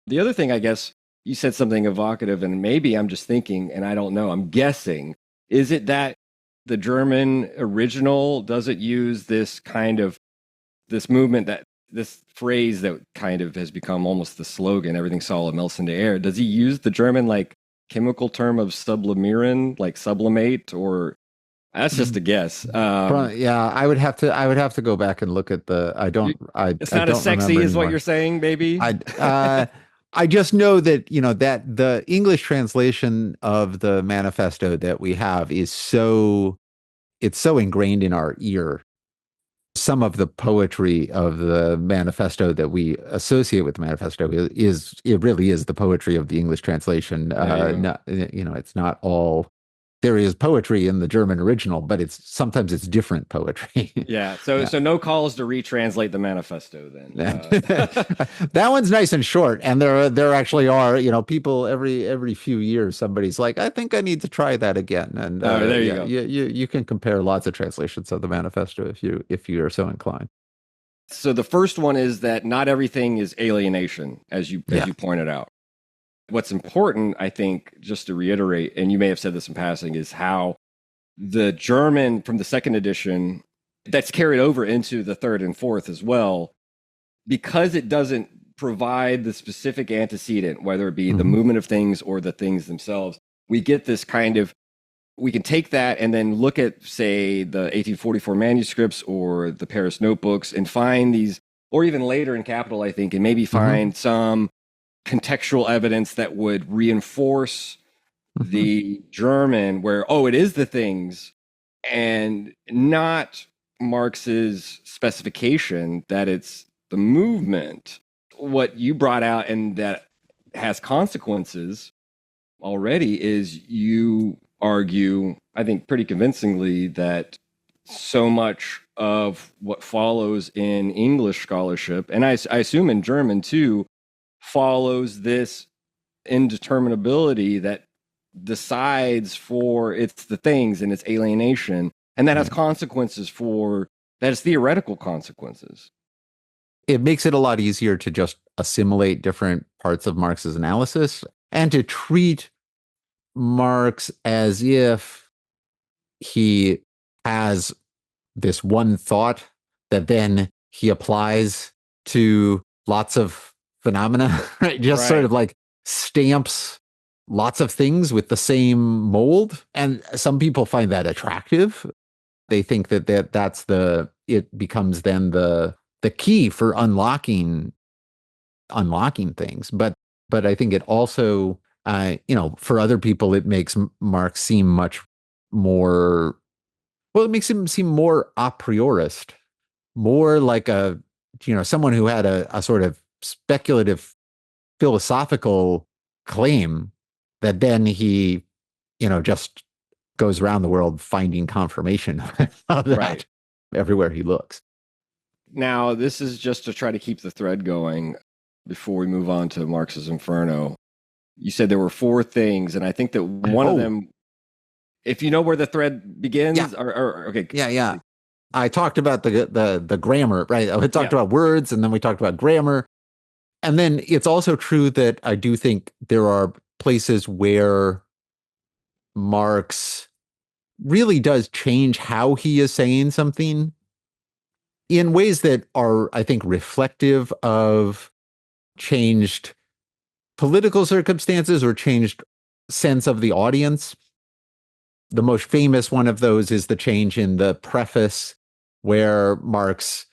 The other thing, I guess, you said something evocative, and maybe I'm just thinking, and I don't know, I'm guessing, is it that the German original doesn't use this kind of this movement, that this phrase that kind of has become almost the slogan, everything solid melts into air? Does he use the German like chemical term of sublimieren, like sublimate, or that's just a guess? Yeah, I would have to go back and look at the. It's not as sexy as what you're saying, maybe. I just know that that the English translation of the manifesto that we have is so ingrained in our ear. Some of the poetry of the manifesto that we associate with the manifesto really is the poetry of the English translation. It's not all. There is poetry in the German original, but sometimes it's different poetry. Yeah. So no calls to retranslate the manifesto then. That one's nice and short, and there actually are people every few years somebody's like, I think I need to try that again. And there you go. You can compare lots of translations of the manifesto if you are so inclined. So the first one is that not everything is alienation, as you pointed out. What's important, I think, just to reiterate, and you may have said this in passing, is how the German from the second edition, that's carried over into the third and fourth as well, because it doesn't provide the specific antecedent, whether it be the movement of things or the things themselves. We get this kind of, we can take that and then look at, say, the 1844 manuscripts or the Paris notebooks and find these, or even later in Capital, I think, and maybe find some contextual evidence that would reinforce the German where, it is the things, and not Marx's specification that it's the movement. What you brought out and that has consequences already is you argue, I think pretty convincingly, that so much of what follows in English scholarship, and I assume in German too, follows this indeterminability that decides for it's the things and it's alienation, and that has consequences that has theoretical consequences. It makes it a lot easier to just assimilate different parts of Marx's analysis and to treat Marx as if he has this one thought that then he applies to lots of phenomena, right? Just sort of like stamps lots of things with the same mold. And some people find that attractive. They think that's it becomes then the key for unlocking things. But I think it also, for other people, it makes Marx seem much more, it makes him seem more a priorist, more like someone who had a sort of speculative philosophical claim that then he just goes around the world finding confirmation of that everywhere he looks. Now, this is just to try to keep the thread going before we move on to Marx's Inferno. You said there were 4 things, and I think that one of them, if you know where the thread begins, okay. Yeah. I talked about the grammar, right? I talked about words, and then we talked about grammar. And then it's also true that I do think there are places where Marx really does change how he is saying something in ways that are, I think, reflective of changed political circumstances or changed sense of the audience. The most famous one of those is the change in the preface, where Marx,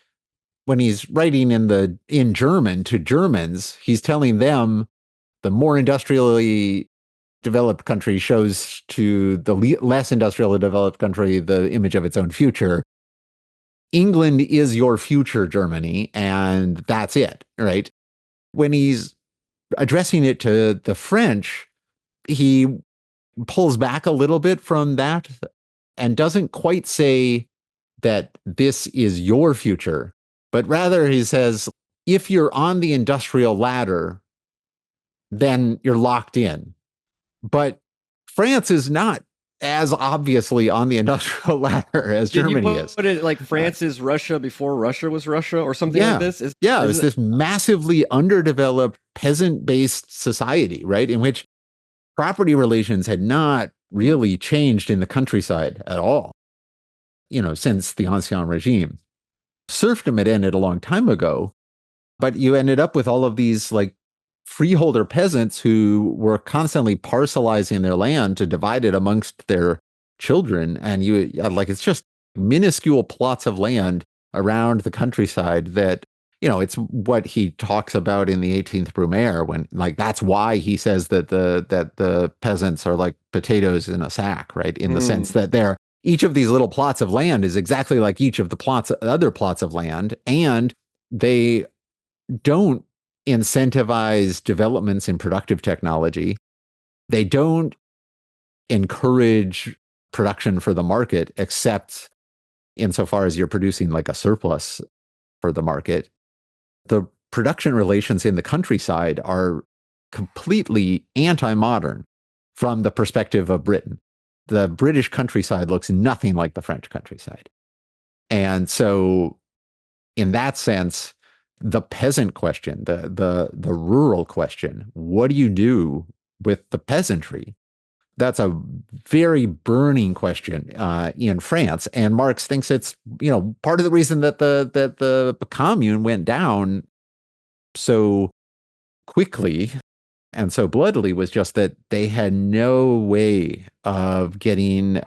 when he's writing in German to Germans, he's telling them the more industrially developed country shows to the less industrially developed country the image of its own future. England is your future, Germany, and that's it, right? When he's addressing it to the French, he pulls back a little bit from that and doesn't quite say that this is your future, but rather he says, if you're on the industrial ladder, then you're locked in. But France is not as obviously on the industrial ladder as Germany is. Put it like France is Russia before Russia was Russia or something like this? It's this massively underdeveloped peasant-based society, right, in which property relations had not really changed in the countryside at all, since the Ancien Regime. Serfdom had ended a long time ago, but you ended up with all of these like freeholder peasants who were constantly parcelizing their land to divide it amongst their children. And it's just minuscule plots of land around the countryside that, it's what he talks about in the 18th Brumaire, when that's why he says that the peasants are like potatoes in a sack, right? In the sense that each of these little plots of land is exactly like each of the other plots of land, and they don't incentivize developments in productive technology. They don't encourage production for the market, except insofar as you're producing like a surplus for the market. The production relations in the countryside are completely anti-modern from the perspective of Britain. The British countryside looks nothing like the French countryside. And so in that sense, the peasant question, the rural question, what do you do with the peasantry? That's a very burning question in France. And Marx thinks it's, part of the reason that the commune went down so quickly and so bloodily was just that they had no way of getting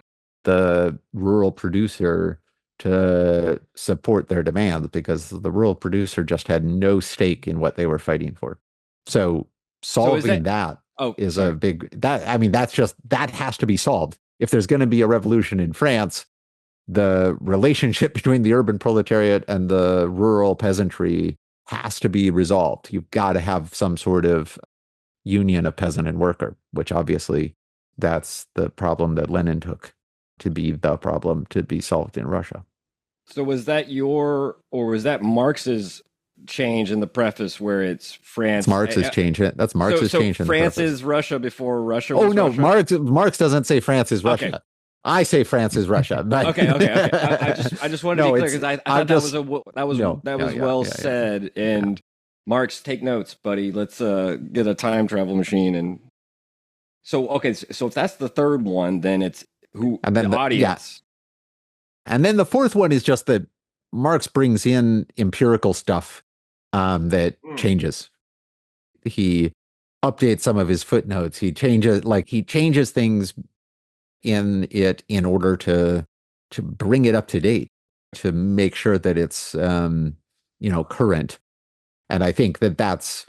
the rural producer to support their demands, because the rural producer just had no stake in what they were fighting for. So solving that has to be solved. If there's going to be a revolution in France, the relationship between the urban proletariat and the rural peasantry has to be resolved. You've got to have some sort of union of peasant and worker, which obviously that's the problem that Lenin took to be the problem to be solved in Russia. So was that was that Marx's change in the preface where it's France? It's Marx's change. That's Marx's change. So France is Russia before Russia was Russia? Marx doesn't say France is Russia. Okay. I say France is Russia. But okay. I just wanted to be clear, because I thought that was well said. And Marx, take notes, buddy. Let's get a time travel machine. And so if that's the third one, then it's the audience. And then the fourth one is just that Marx brings in empirical stuff that changes. He updates some of his footnotes. He changes things in it in order to bring it up to date, to make sure that it's current. And I think that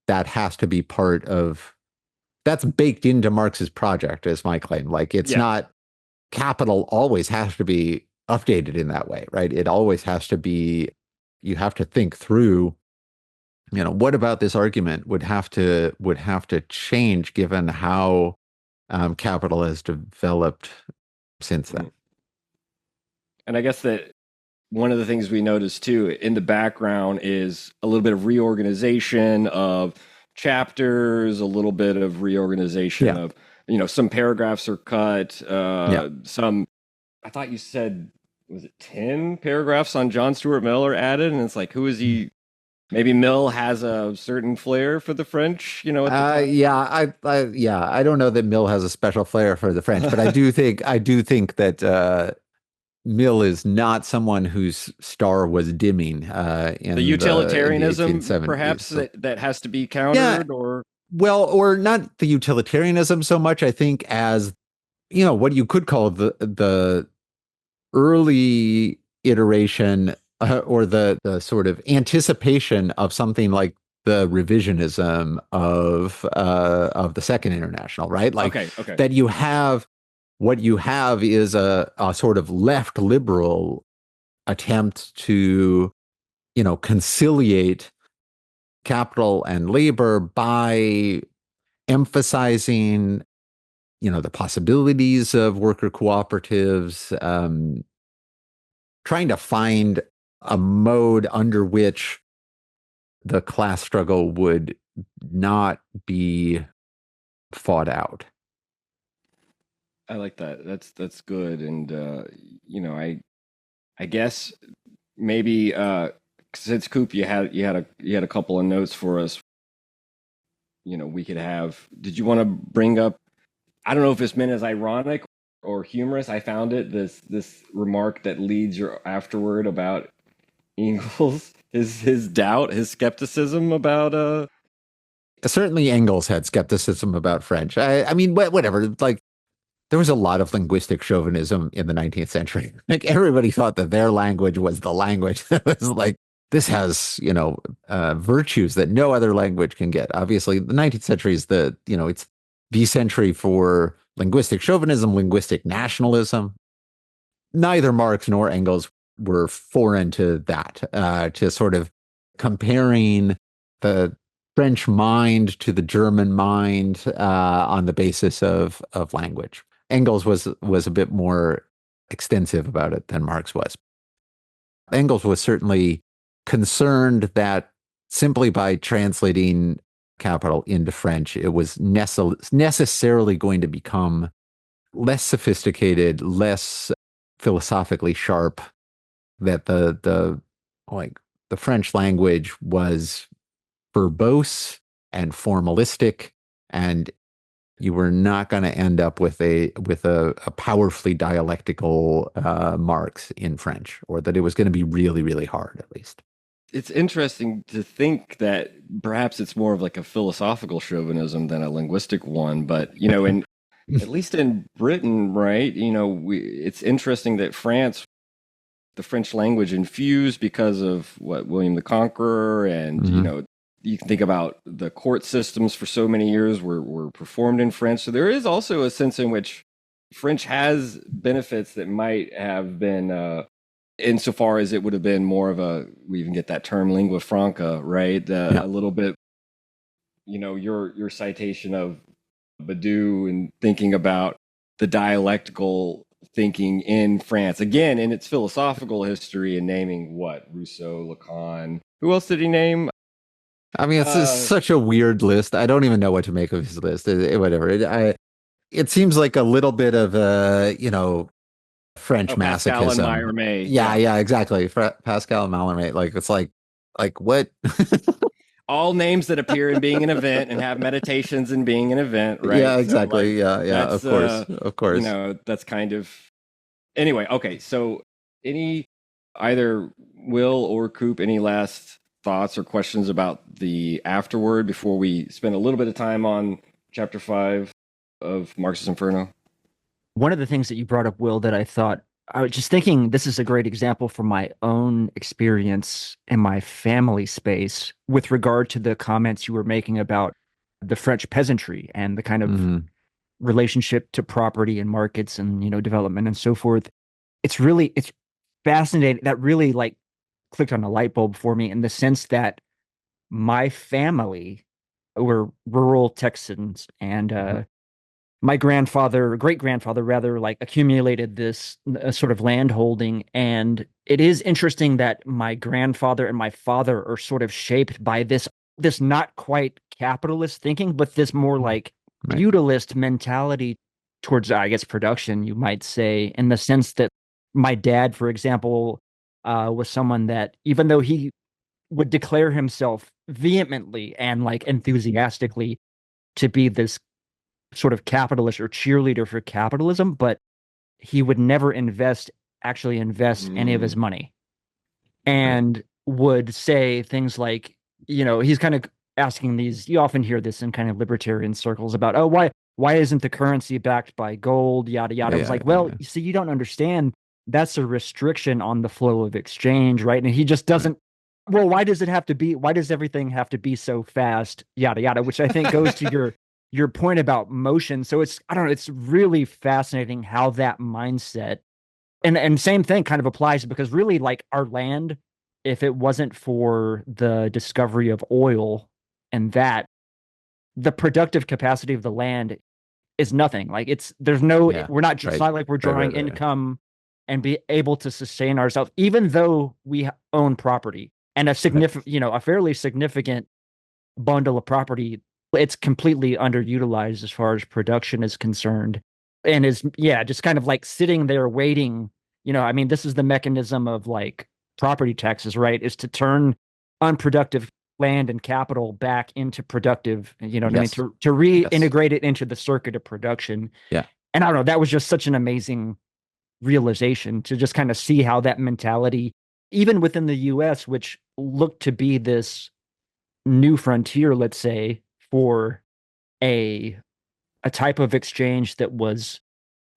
has to be that's baked into Marx's project, is my claim. It's not, capital always has to be updated in that way, right? It always has to be, you have to think through, what about this argument would have to change given how capital has developed since then. And I guess that one of the things we noticed too in the background is a little bit of reorganization of chapters, a little bit of reorganization of, some paragraphs are cut, some, I thought you said, was it 10 paragraphs on John Stuart Mill are added? And it's like, who is he? Maybe Mill has a certain flair for the French, at the time. I don't know that Mill has a special flair for the French, but I do think that Mill is not someone whose star was dimming in the utilitarianism, the perhaps that has to be countered, or not the utilitarianism so much, I think, as what you could call the early iteration. Or the sort of anticipation of something like the revisionism of the Second International, right? That you have, what you have is a sort of left liberal attempt to, conciliate capital and labor by emphasizing, the possibilities of worker cooperatives, trying to find a mode under which the class struggle would not be fought out. I like that. That's good. And I guess maybe since Coop, you had a couple of notes for us. We could have. Did you want to bring up? I don't know if it's meant as ironic or humorous. I found it this remark that leads your afterword about Engels, his doubt, his skepticism about. Certainly, Engels had skepticism about French. I mean, whatever. Like, there was a lot of linguistic chauvinism in the 19th century. Like, everybody thought that their language was the language that was like, this has, virtues that no other language can get. Obviously, the 19th century is it's the century for linguistic chauvinism, linguistic nationalism. Neither Marx nor Engels were foreign to that, to sort of comparing the French mind to the German mind on the basis of language. Engels was a bit more extensive about it than Marx was. Engels was certainly concerned that simply by translating Capital into French, it was necessarily going to become less sophisticated, less philosophically sharp, that the French language was verbose and formalistic, and you were not going to end up with a powerfully dialectical Marx in French, or that it was going to be really, really hard, at least. It's interesting to think that perhaps it's more of like a philosophical chauvinism than a linguistic one, but at least in Britain, right? It's interesting that the French language infused because of what William the Conqueror, and you can think about the court systems for so many years were performed in French. So there is also a sense in which French has benefits that might have been, insofar as it would have been more of we even get that term lingua franca, right? A little bit, your citation of Badiou and thinking about the dialectical thinking in France, again, in its philosophical history, and naming Rousseau, Lacan. Who else did he name? I mean, it's just such a weird list. I don't even know what to make of his list. Whatever. It seems like a little bit of a, French masochism. Pascal and Mallarmé. Yeah, exactly. Pascal and Mallarmé. Like, it's like what? All names that appear in Being an Event and have meditations in Being an Event, right? Yeah, exactly. So, yeah, of course. That's kind of. Anyway, okay. So, either Will or Coop, any last thoughts or questions about the afterword before we spend a little bit of time on chapter 5 of Marx's Inferno? One of the things that you brought up, Will, that I was just thinking, this is a great example from my own experience in my family space with regard to the comments you were making about the French peasantry and the kind of relationship to property and markets and, development and so forth. It's fascinating. That really clicked on a light bulb for me, in the sense that my family were rural Texans, and my great-grandfather rather, accumulated this sort of land holding. And it is interesting that my grandfather and my father are sort of shaped by this not quite capitalist thinking, but this more feudalist mentality towards, I guess, production, you might say, in the sense that my dad, for example, was someone that, even though he would declare himself vehemently and enthusiastically to be this sort of capitalist or cheerleader for capitalism, but he would never actually invest any of his money, and would say things like, he's kind of asking these, you often hear this in kind of libertarian circles about, oh, why isn't the currency backed by gold, yada yada. It's you see, you don't understand. That's a restriction on the flow of exchange, right? And he just doesn't. Well, why does everything have to be so fast, yada yada, which I think goes to your point about motion. So it's really fascinating how that mindset, and same thing kind of applies, because really, our land, if it wasn't for the discovery of oil and that, the productive capacity of the land is nothing. We're not, it's not like we're drawing income and be able to sustain ourselves, even though we own property and a significant, a fairly significant bundle of property. It's completely underutilized as far as production is concerned, and is just kind of like sitting there waiting. I mean, this is the mechanism of like property taxes, right? Is to turn unproductive land and capital back into productive, what I mean, to reintegrate it into the circuit of production. Yeah. And I don't know, that was just such an amazing realization to just kind of see how that mentality, even within the US, which looked to be this new frontier, let's say, for a type of exchange that was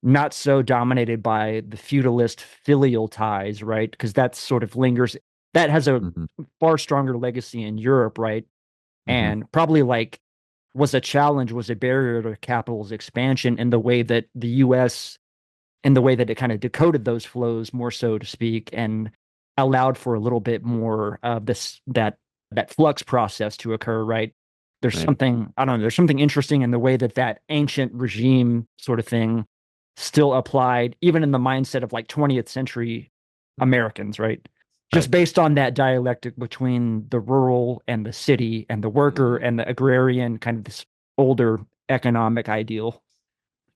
not so dominated by the feudalist filial ties, right? Because that sort of lingers. That has a far stronger legacy in Europe, right? And probably like was a barrier to capital's expansion in the way that the US, in the way that it kind of decoded those flows more so to speak, and allowed for a little bit more of that flux process to occur, right? There's something, I don't know, there's something interesting in the way that ancient regime sort of thing still applied, even in the mindset of like 20th century Americans, right? Just based on that dialectic between the rural and the city and the worker and the agrarian, kind of this older economic ideal.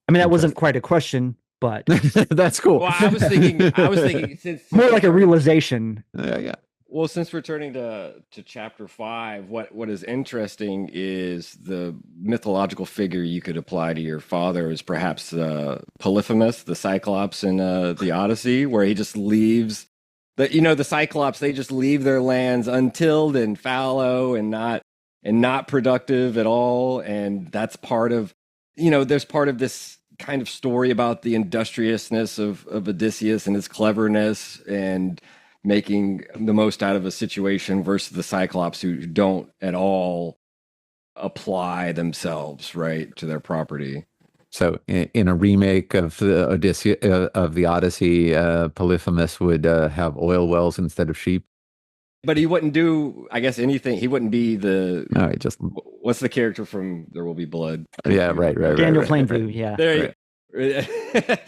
I mean, that wasn't quite a question, but that's cool. Well, I was thinking since more like a realization. Yeah. Well, since returning to chapter 5, what is interesting is the mythological figure you could apply to your father is perhaps Polyphemus, the Cyclops in the Odyssey, where he just leaves the Cyclops. They just leave their lands untilled and fallow and not productive at all, and that's part of there's part of this kind of story about the industriousness of Odysseus and his cleverness and making the most out of a situation versus the Cyclops who don't at all apply themselves right to their property. So in a remake of the Odyssey, Polyphemus would have oil wells instead of sheep. But he wouldn't do, I guess, anything. He wouldn't be No, he just. What's the character from There Will Be Blood? Yeah, right. Daniel Plainview. Yeah. There you.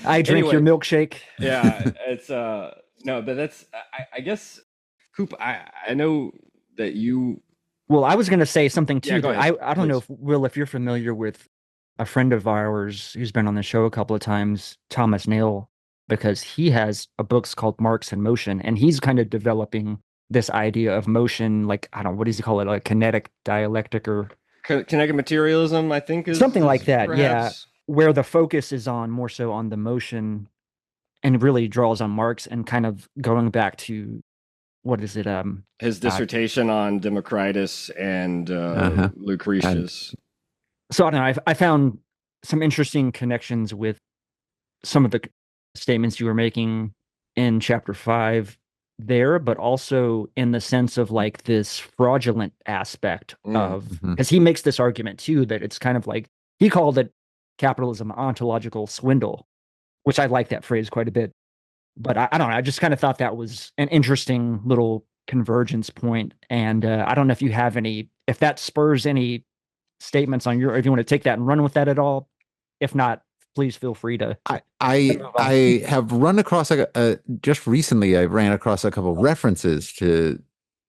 I drink your milkshake. Yeah, it's no, but that's I guess, Coop. I know that you. Well, I was going to say something too. Yeah, I don't know if you're familiar with a friend of ours who's been on the show a couple of times, Thomas Nail, because he has a book called Marx and Motion, and he's kind of developing this idea of motion, like, I don't know, what does he call it? Like kinetic dialectic or kinetic materialism, I think is something like that. Perhaps. Yeah. Where the focus is on more so on the motion and really draws on Marx and kind of going back to, what is it? His dissertation on Democritus and Lucretius. So I don't know, I found some interesting connections with some of the statements you were making in chapter 5 there, but also in the sense of like this fraudulent aspect of, because he makes this argument too, that it's kind of like, he called it capitalism ontological swindle, which I like that phrase quite a bit. But I don't know, I just kind of thought that was an interesting little convergence point. And I don't know if you have if that spurs any statements on or if you want to take that and run with that at all. If not, please feel free to. I have run across just recently. I ran across a couple of references to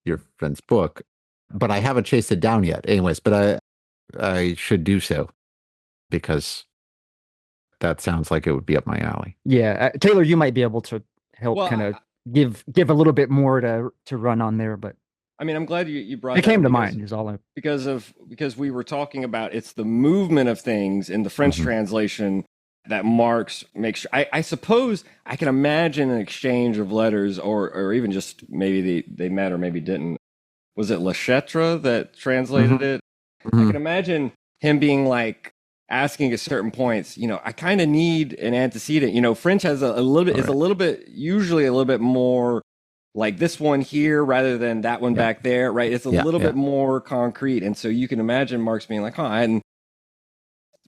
your friend's book, but I haven't chased it down yet. Anyways, but I should do so because that sounds like it would be up my alley. Yeah, Taylor, you might be able to help kind of give a little bit more to run on there, but. I mean, I'm glad you brought it came to mind is all because we were talking about it's the movement of things in the French translation that Marx makes sure. I suppose I can imagine an exchange of letters or even just maybe they met or maybe didn't. Was it Lechetre that translated it? I can imagine him being like asking at certain points, I kind of need an antecedent. French has a little bit, is a little bit, usually a little bit more like this one here rather than that one back there, right? It's a little bit more concrete. And so you can imagine Marx being like, and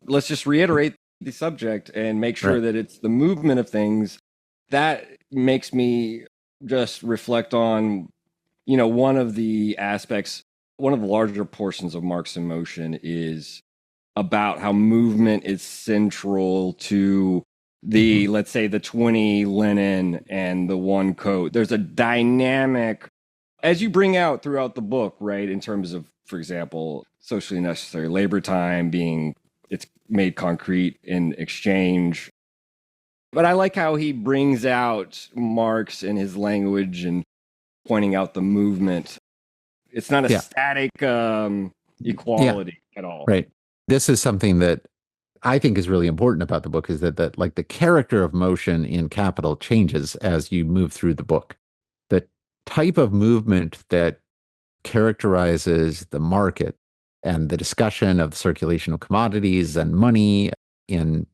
let's just reiterate the subject and make sure that it's the movement of things. That makes me just reflect on, one of the aspects, one of the larger portions of Marx in Motion is about how movement is central to the, let's say, the 20 linen and the one coat. There's a dynamic, as you bring out throughout the book, right, in terms of, for example, socially necessary labor time being, it's made concrete in exchange. But I like how he brings out Marx in his language and pointing out the movement. It's not a static equality at all. Right. This is something that I think is really important about the book, is that like the character of motion in Capital changes as you move through the book. The type of movement that characterizes the market and the discussion of the circulation of commodities and money in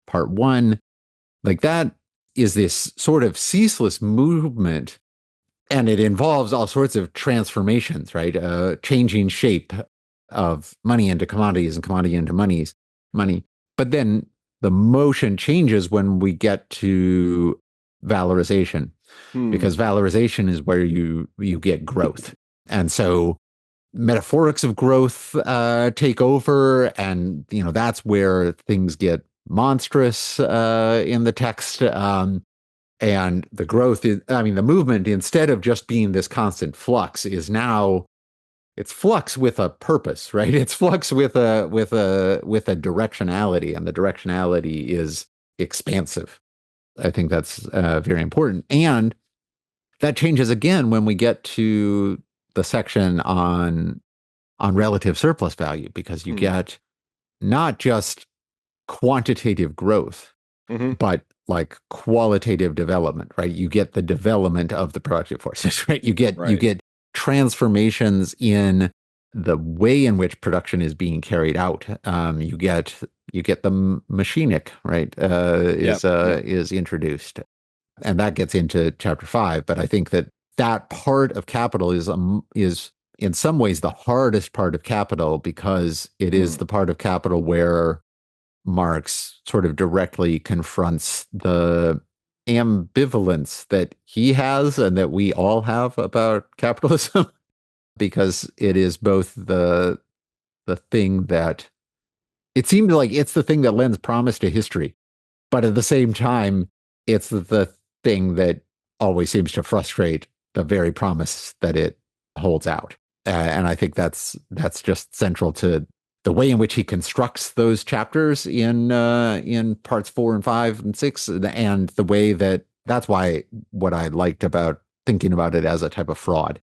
part one, like that is this sort of ceaseless movement, and it involves all sorts of transformations, right? Changing shape of money into commodities and commodity into money. But then the motion changes when we get to valorization, because valorization is where you get growth. And so metaphorics of growth take over, and that's where things get monstrous in the text. And the growth is, the movement, instead of just being this constant flux, is now, it's flux with a purpose, right? It's flux with a directionality, and the directionality is expansive. I think that's very important. And that changes again when we get to the section on relative surplus value, because you get not just quantitative growth, but like qualitative development, right? You get the development of the productive forces, right? You get transformations in the way in which production is being carried out. You get the machinic, right? Is introduced, and that gets into chapter 5. But I think that part of Capital is in some ways the hardest part of Capital, because it is the part of Capital where Marx sort of directly confronts the ambivalence that he has and that we all have about capitalism, because it is both the thing that it seemed like it's the thing that lends promise to history, but at the same time, it's the thing that always seems to frustrate the very promise that it holds out. And I think that's just central to the way in which he constructs those chapters in parts 4 and 5 and 6, and the way that's why what I liked about thinking about it as a type of fraud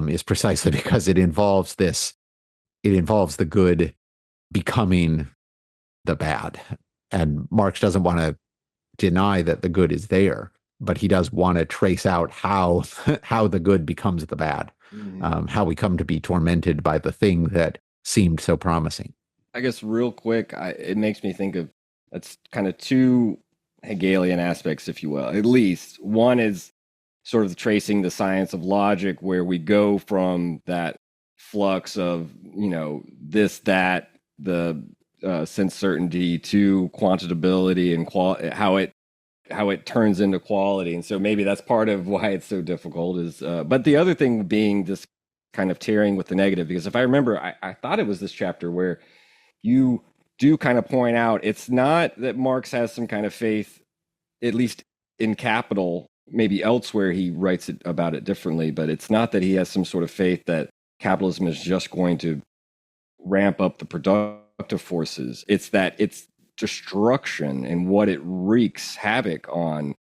is precisely because it involves the good becoming the bad. And Marx doesn't want to deny that the good is there, but he does want to trace out how the good becomes the bad, how we come to be tormented by the thing that seemed so promising. I guess real quick, it makes me think of, that's kind of two Hegelian aspects, if you will. At least one is sort of tracing the science of logic, where we go from that flux of this, that, the sense certainty, to quantitability and how it turns into quality. And so maybe that's part of why it's so difficult. Is but the other thing being this kind of tearing with the negative, because if I remember, I thought it was this chapter where you do kind of point out, it's not that Marx has some kind of faith, at least in Capital, maybe elsewhere he writes about it differently, but it's not that he has some sort of faith that capitalism is just going to ramp up the productive forces. It's that it's destruction and what it wreaks havoc on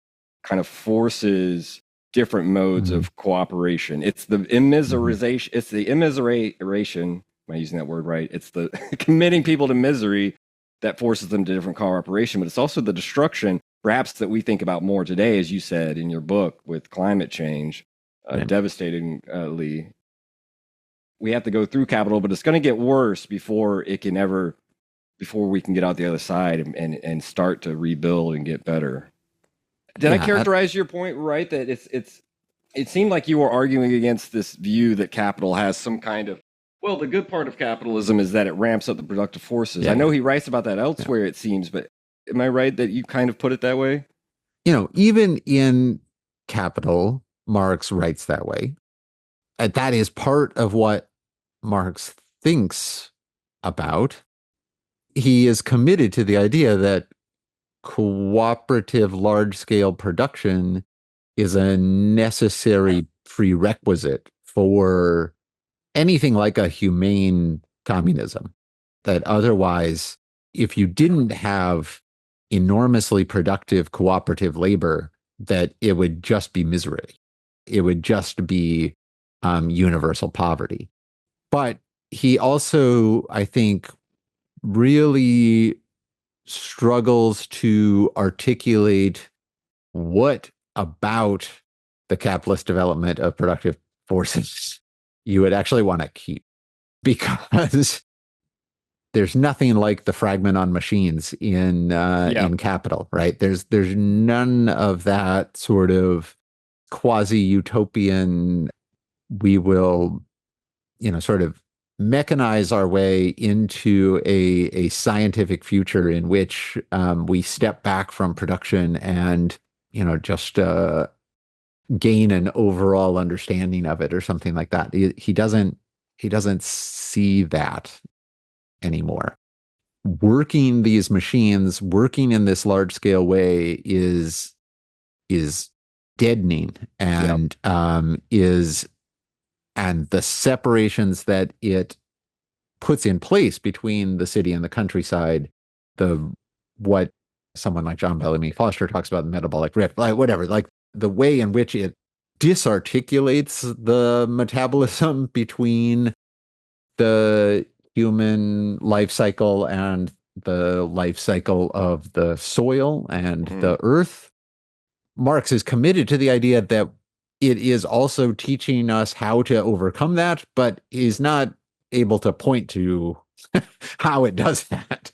kind of forces different modes of cooperation. It's the immiseration. It's the immiseration. Am I using that word right? It's the committing people to misery that forces them to different cooperation. But it's also the destruction, perhaps, that we think about more today, as you said in your book, with climate change, devastatingly. We have to go through Capital, but it's going to get worse before we can get out the other side and start to rebuild and get better. Did I characterize your point right? That it seemed like you were arguing against this view that Capital has some kind of, well, the good part of capitalism is that it ramps up the productive forces. Yeah. I know he writes about that elsewhere, it seems, but am I right that you kind of put it that way? Even in Capital, Marx writes that way. And that is part of what Marx thinks about. He is committed to the idea that cooperative large-scale production is a necessary prerequisite for anything like a humane communism. That otherwise, if you didn't have enormously productive cooperative labor, that it would just be misery. It would just be universal poverty. But he also, I think, really struggles to articulate what about the capitalist development of productive forces you would actually want to keep, because there's nothing like the fragment on machines in Capital, right? There's none of that sort of quasi-utopian, we will, sort of mechanize our way into a scientific future in which we step back from production and, just gain an overall understanding of it or something like that. He doesn't see that anymore. Working these machines, working in this large scale way is deadening, and and the separations that it puts in place between the city and the countryside, what someone like John Bellamy Foster talks about, the metabolic rift, like whatever, like the way in which it disarticulates the metabolism between the human life cycle and the life cycle of the soil and the earth. Marx is committed to the idea that it is also teaching us how to overcome that, but is not able to point to how it does that.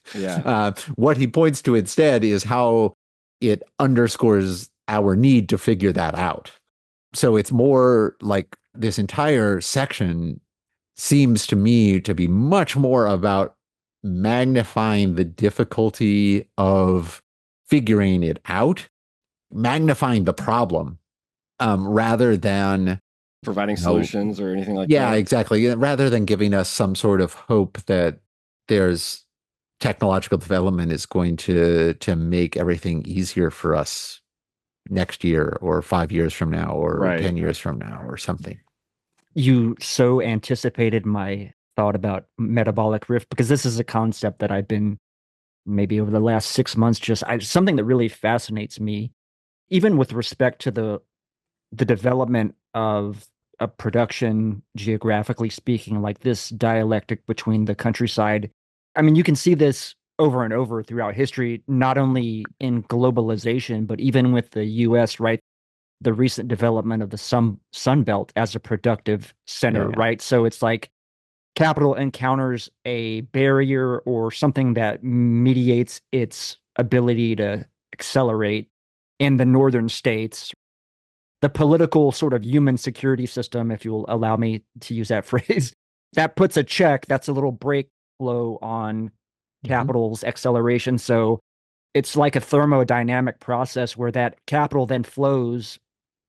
What he points to instead is how it underscores our need to figure that out. So it's more like this entire section seems to me to be much more about magnifying the difficulty of figuring it out, magnifying the problem, rather than providing solutions or anything like that. Yeah, exactly. Rather than giving us some sort of hope that there's technological development is going to make everything easier for us next year or 5 years from now or 10 years from now or something. You so anticipated my thought about metabolic rift, because this is a concept that I've been, maybe over the last 6 months, something that really fascinates me, even with respect to the development of a production, geographically speaking, like this dialectic between the countryside. I mean, you can see this over and over throughout history, not only in globalization, but even with the US, right? The recent development of the Sun Belt as a productive center, right? So it's like capital encounters a barrier or something that mediates its ability to accelerate in the northern states. The political sort of human security system, if you'll allow me to use that phrase, that puts a check, that's a little brake blow on capital's acceleration. So it's like a thermodynamic process where that capital then flows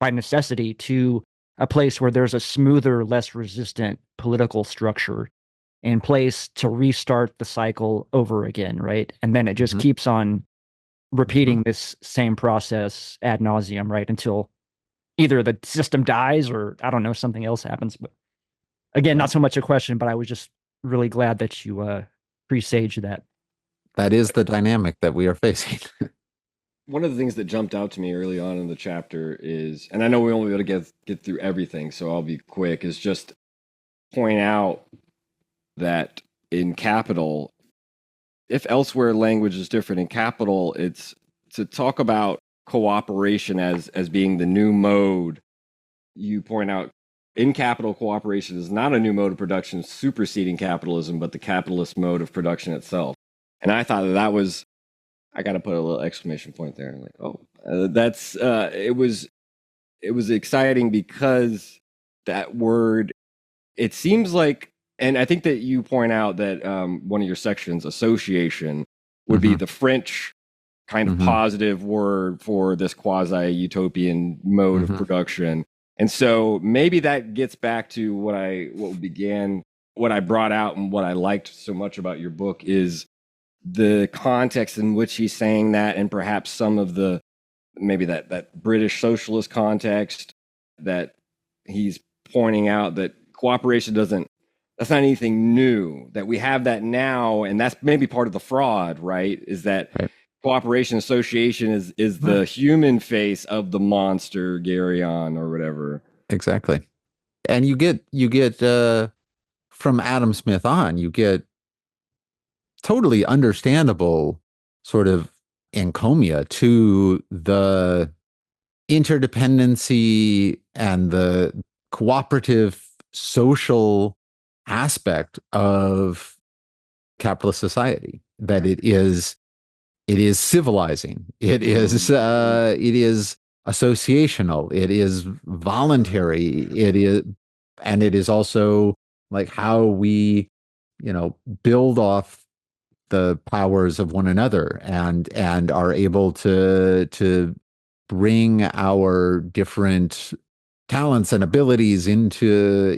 by necessity to a place where there's a smoother, less resistant political structure in place to restart the cycle over again, right? And then it just keeps on repeating this same process ad nauseum, right? Until either the system dies or, I don't know, something else happens. But again, not so much a question, but I was just really glad that you presaged that. That is the dynamic that we are facing. One of the things that jumped out to me early on in the chapter is, and I know we won't be able to get through everything, so I'll be quick, is just point out that in Capital, if elsewhere language is different, in Capital, it's to talk about cooperation as being the new mode. You point out in Capital, cooperation is not a new mode of production superseding capitalism, but the capitalist mode of production itself. And I thought that was, I got to put a little exclamation point there. Like, that's it was exciting because that word, it seems like, and I think that you point out that one of your sections, association, would be the French kind of positive word for this quasi-utopian mode of production. And so maybe that gets back to what I brought out and what I liked so much about your book is the context in which he's saying that, and perhaps some of the maybe that British socialist context that he's pointing out that cooperation that's not anything new, that we have that now, and that's maybe part of the fraud, right? Is that Right. cooperation association is the human face of the monster Garyon or whatever. Exactly. And you get from Adam Smith on, you get totally understandable sort of encomia to the interdependency and the cooperative social aspect of capitalist society, that it is civilizing, it is associational, it is voluntary, and it is also like how we build off the powers of one another and are able to bring our different talents and abilities into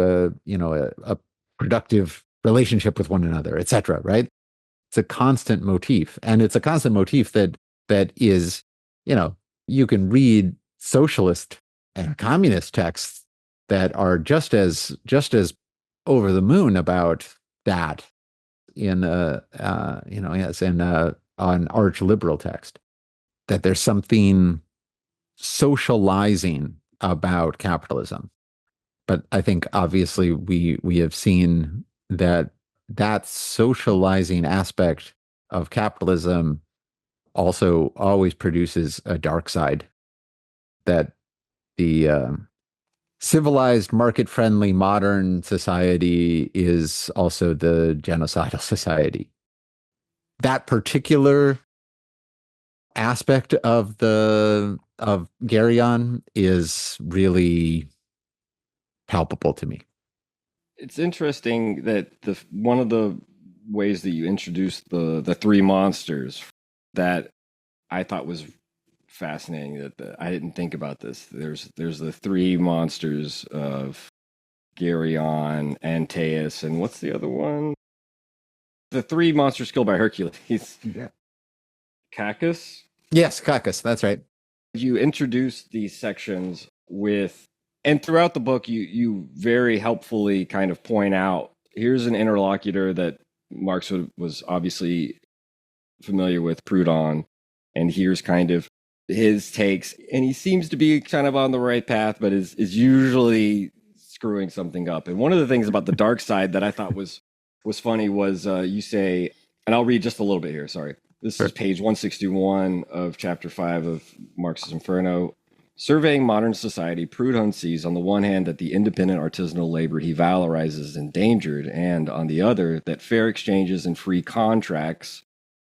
a productive relationship with one another, etc. Right? It's a constant motif, and it's a constant motif that is, you can read socialist and communist texts that are just as over the moon about that in an arch liberal text, that there's something socializing about capitalism. But I think obviously we have seen that socializing aspect of capitalism also always produces a dark side, that the civilized, market-friendly, modern society is also the genocidal society. That particular aspect of Garyon is really palpable to me. It's interesting that one of the ways that you introduced the three monsters that I thought was fascinating, that I didn't think about this. There's the three monsters of Garyon, Antaeus, and what's the other one? The three monsters killed by Hercules. Yeah. Cacus? Yes, Cacus, that's right. You introduce these sections and throughout the book, you very helpfully kind of point out, here's an interlocutor that Marx was obviously familiar with, Proudhon, and here's kind of his takes, and he seems to be kind of on the right path, but is usually screwing something up. And one of the things about the dark side that I thought was funny was you say, and I'll read just a little bit here, sorry. This is page 161 of chapter 5 of Marx's Inferno. Surveying modern society, Proudhon sees on the one hand that the independent artisanal labor he valorizes is endangered, and on the other that fair exchanges and free contracts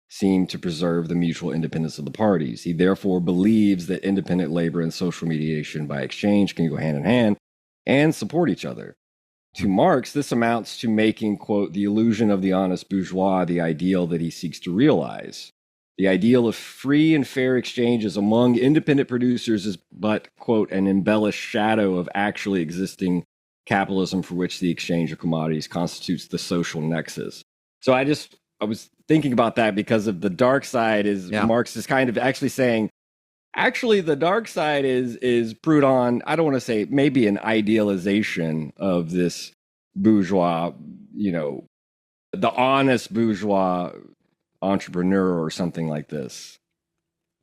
seem to preserve the mutual independence of the parties. He therefore believes that independent labor and social mediation by exchange can go hand in hand and support each other. To Marx, this amounts to making, quote, the illusion of the honest bourgeois the ideal that he seeks to realize. The ideal of free and fair exchanges among independent producers is but, quote, an embellished shadow of actually existing capitalism for which the exchange of commodities constitutes the social nexus. So I was thinking about that because of the dark side Marx is kind of actually saying, actually the dark side is Proudhon, I don't want to say maybe an idealization of this bourgeois, the honest bourgeois entrepreneur or something like this.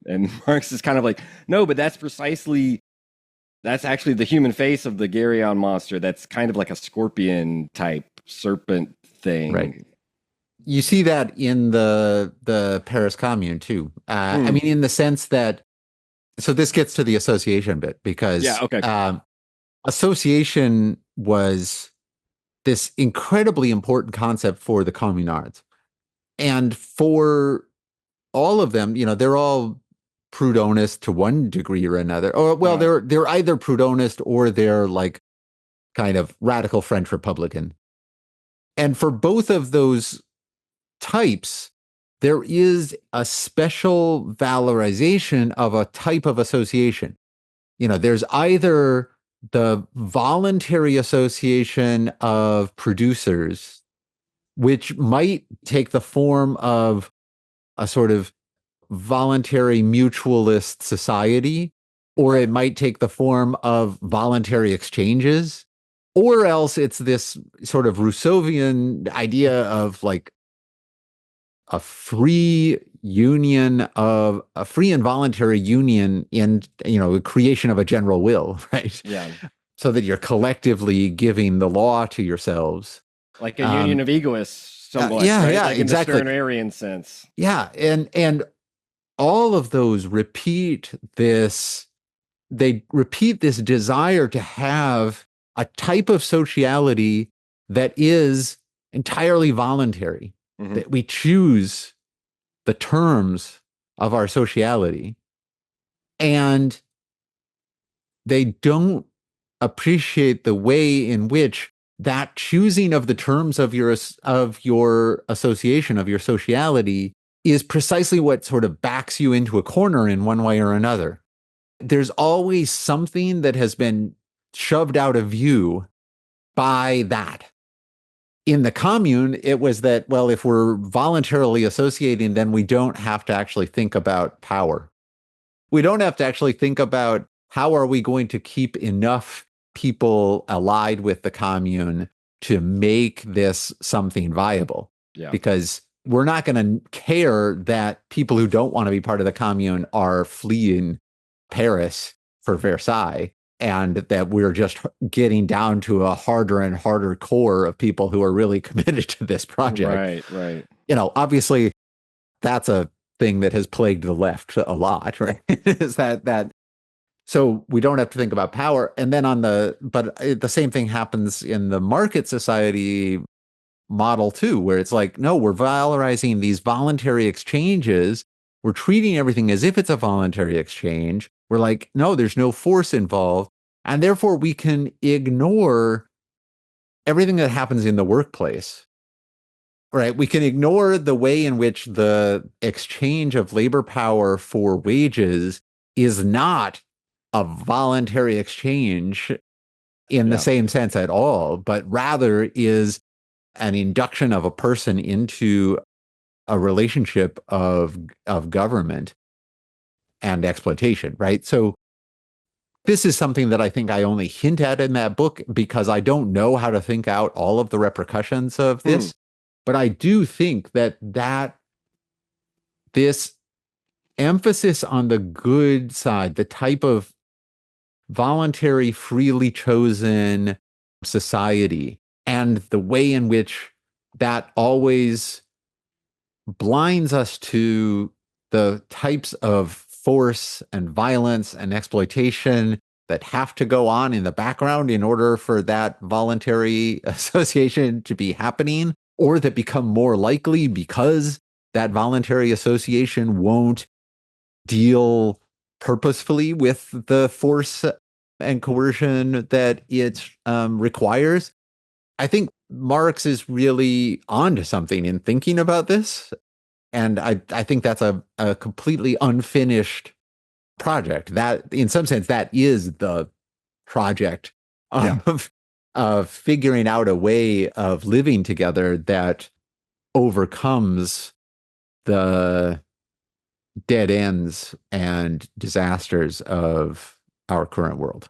And Marx is kind of like, no, but that's actually the human face of the Garyon monster. That's kind of like a scorpion type serpent thing. Right. You see that in the Paris Commune too. I mean, in the sense that, so this gets to the association bit, because association was this incredibly important concept for the communards. And for all of them, they're all Proudhonist to one degree or another. Or, well, they're either Proudhonist or they're like kind of radical French Republican. And for both of those types, there is a special valorization of a type of association. There's either the voluntary association of producers which might take the form of a sort of voluntary mutualist society, or it might take the form of voluntary exchanges, or else it's this sort of Rousseauvian idea of like a free and voluntary union in, the creation of a general will, right? Yeah. So that you're collectively giving the law to yourselves. Like a union of egoists, somewhat, yeah, right? yeah, Like exactly. In the Stirnerian sense. Yeah, and all of those repeat this. They repeat this desire to have a type of sociality that is entirely voluntary, that we choose the terms of our sociality, and they don't appreciate the way in which that choosing of the terms of your association, of your sociality, is precisely what sort of backs you into a corner in one way or another. There's always something that has been shoved out of view by that. In the commune, it was that, well, if we're voluntarily associating, then we don't have to actually think about power. We don't have to actually think about how are we going to keep enough people allied with the commune to make this something viable. Yeah. Because we're not going to care that people who don't want to be part of the commune are fleeing Paris for Versailles, and that we're just getting down to a harder and harder core of people who are really committed to this project. Right. Obviously, that's a thing that has plagued the left a lot, right? Is that so we don't have to think about power. And then but the same thing happens in the market society model too, where it's like, no, we're valorizing these voluntary exchanges. We're treating everything as if it's a voluntary exchange. We're like, no, there's no force involved. And therefore we can ignore everything that happens in the workplace, right? We can ignore the way in which the exchange of labor power for wages is not a voluntary exchange in the same sense at all, but rather is an induction of a person into a relationship of government and exploitation, right? So this is something that I think I only hint at in that book because I don't know how to think out all of the repercussions of this. But I do think that this emphasis on the good side, the type of voluntary, freely chosen society, and the way in which that always blinds us to the types of force and violence and exploitation that have to go on in the background in order for that voluntary association to be happening, or that become more likely because that voluntary association won't deal purposefully with the force and coercion that it requires. I think Marx is really onto something in thinking about this. And I think that's a completely unfinished project. That, in some sense, that is the project of figuring out a way of living together that overcomes the dead ends and disasters of our current world.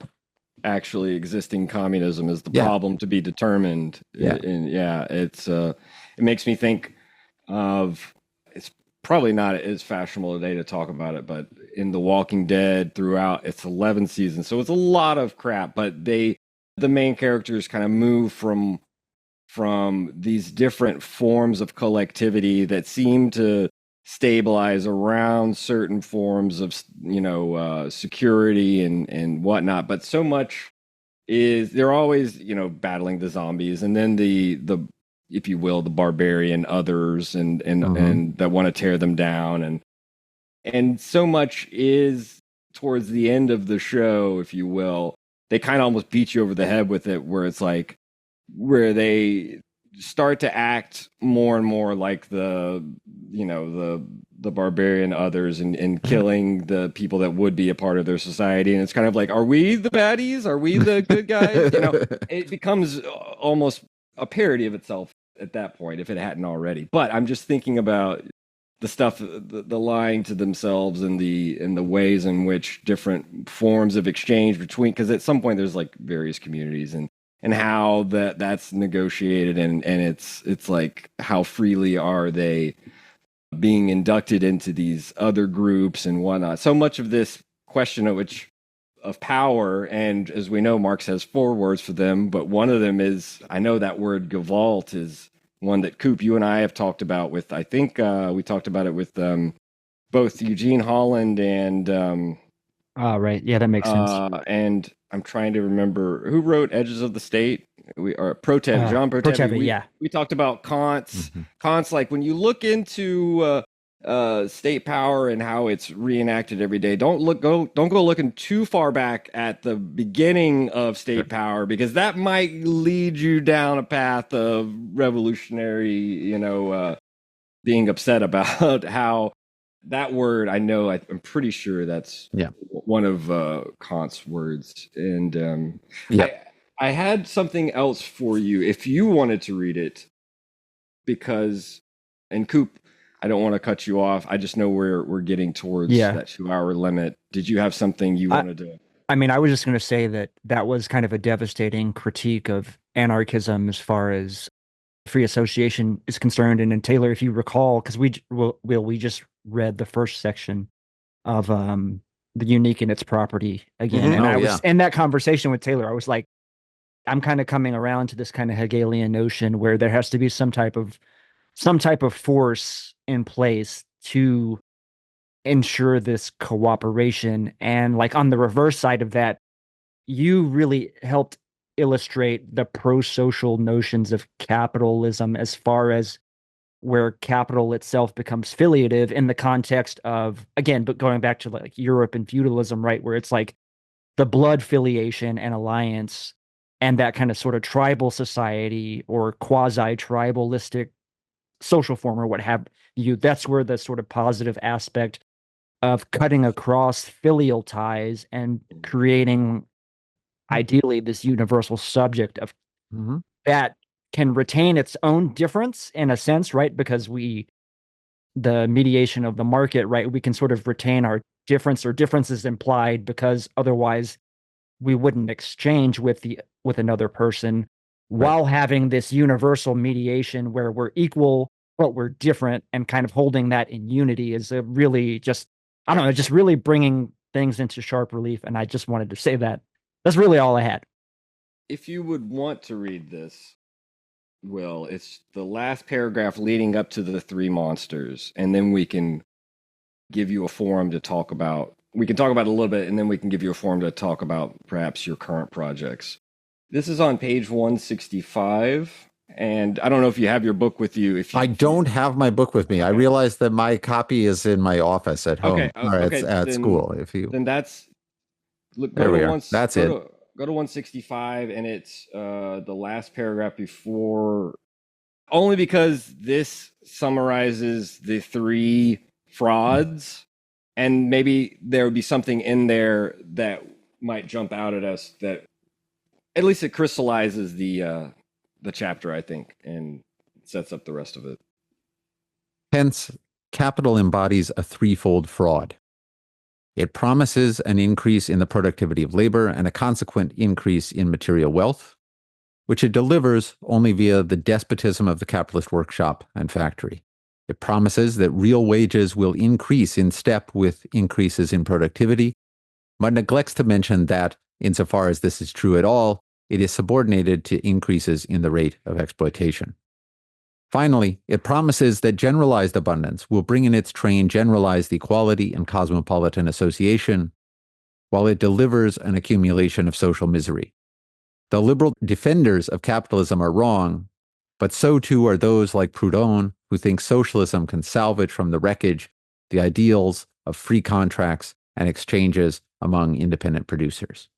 Actually existing communism is the problem to be determined. It makes me think of, it's probably not as fashionable today to talk about it, but in The Walking Dead throughout its 11 seasons, so it's a lot of crap, but the main characters kind of move from these different forms of collectivity that seem to stabilize around certain forms of security and whatnot, but so much is they're always battling the zombies, and then the if you will, the barbarian others and that want to tear them down, and so much is towards the end of the show, if you will, they kind of almost beat you over the head with it, where it's like where they start to act more and more like the barbarian others and killing the people that would be a part of their society. And it's kind of like, are we the baddies? Are we the good guys? It becomes almost a parody of itself at that point if it hadn't already. But I'm just thinking about the stuff, the lying to themselves and the ways in which different forms of exchange between, because at some point there's like various communities and how that's negotiated and it's like how freely are they being inducted into these other groups and whatnot. So much of this question of power, and as we know, Marx has 4 words for them, but one of them is, I know that word Gewalt is one that Coop, you and I have talked about with, I think we talked about it with both Eugene Holland and right. Yeah, that makes sense. and I'm trying to remember who wrote Edges of the State. We are Protev, Jean Protev. Protev, yeah. We talked about Kant's like when you look into state power and how it's reenacted every day. Don't go looking too far back at the beginning of state power, because that might lead you down a path of revolutionary, being upset about how that word. I'm pretty sure that's one of Kant's words. And I had something else for you if you wanted to read it, because, and Coop, I don't want to cut you off. I just know we're getting towards that 2-hour limit. Did you have something you wanted to? I mean, I was just going to say that was kind of a devastating critique of anarchism as far as free association is concerned. And then Taylor, if you recall, because we just read the first section of the unique in its property again, and I was in that conversation with Taylor. I was like, I'm kind of coming around to this kind of Hegelian notion where there has to be some type of force in place to ensure this cooperation. And like on the reverse side of that, you really helped illustrate the pro-social notions of capitalism as far as where capital itself becomes filiative in the context of, again, but going back to like Europe and feudalism, right, where it's like the blood filiation and alliance and that kind of sort of tribal society or quasi-tribalistic social form or what have you. That's where the sort of positive aspect of cutting across filial ties and creating ideally this universal subject of that can retain its own difference in a sense, right? Because the mediation of the market, right? We can sort of retain our difference or differences implied, because otherwise we wouldn't exchange with another person, while having this universal mediation where we're equal but we're different, and kind of holding that in unity is a really just really bringing things into sharp relief. And I just wanted to say that. That's really all I had. If you would want to read this, Will, it's the last paragraph leading up to the 3 monsters, and then we can give you a forum to talk about. We can talk about it a little bit, and then we can give you a forum to talk about perhaps your current projects. This is on page 165, and I don't know if you have your book with you. I don't have my book with me. I realize that my copy is in my office at home or at school. Then that's there we are. That's it. Go to 165, and it's the last paragraph before. Only because this summarizes the 3 frauds, and maybe there would be something in there that might jump out at us that at least it crystallizes the chapter, I think, and sets up the rest of it. Hence, capital embodies a threefold fraud. It promises an increase in the productivity of labor and a consequent increase in material wealth, which it delivers only via the despotism of the capitalist workshop and factory. It promises that real wages will increase in step with increases in productivity, but neglects to mention that, insofar as this is true at all, it is subordinated to increases in the rate of exploitation. Finally, it promises that generalized abundance will bring in its train generalized equality and cosmopolitan association, while it delivers an accumulation of social misery. The liberal defenders of capitalism are wrong, but so too are those like Proudhon, who think socialism can salvage from the wreckage the ideals of free contracts and exchanges among independent producers.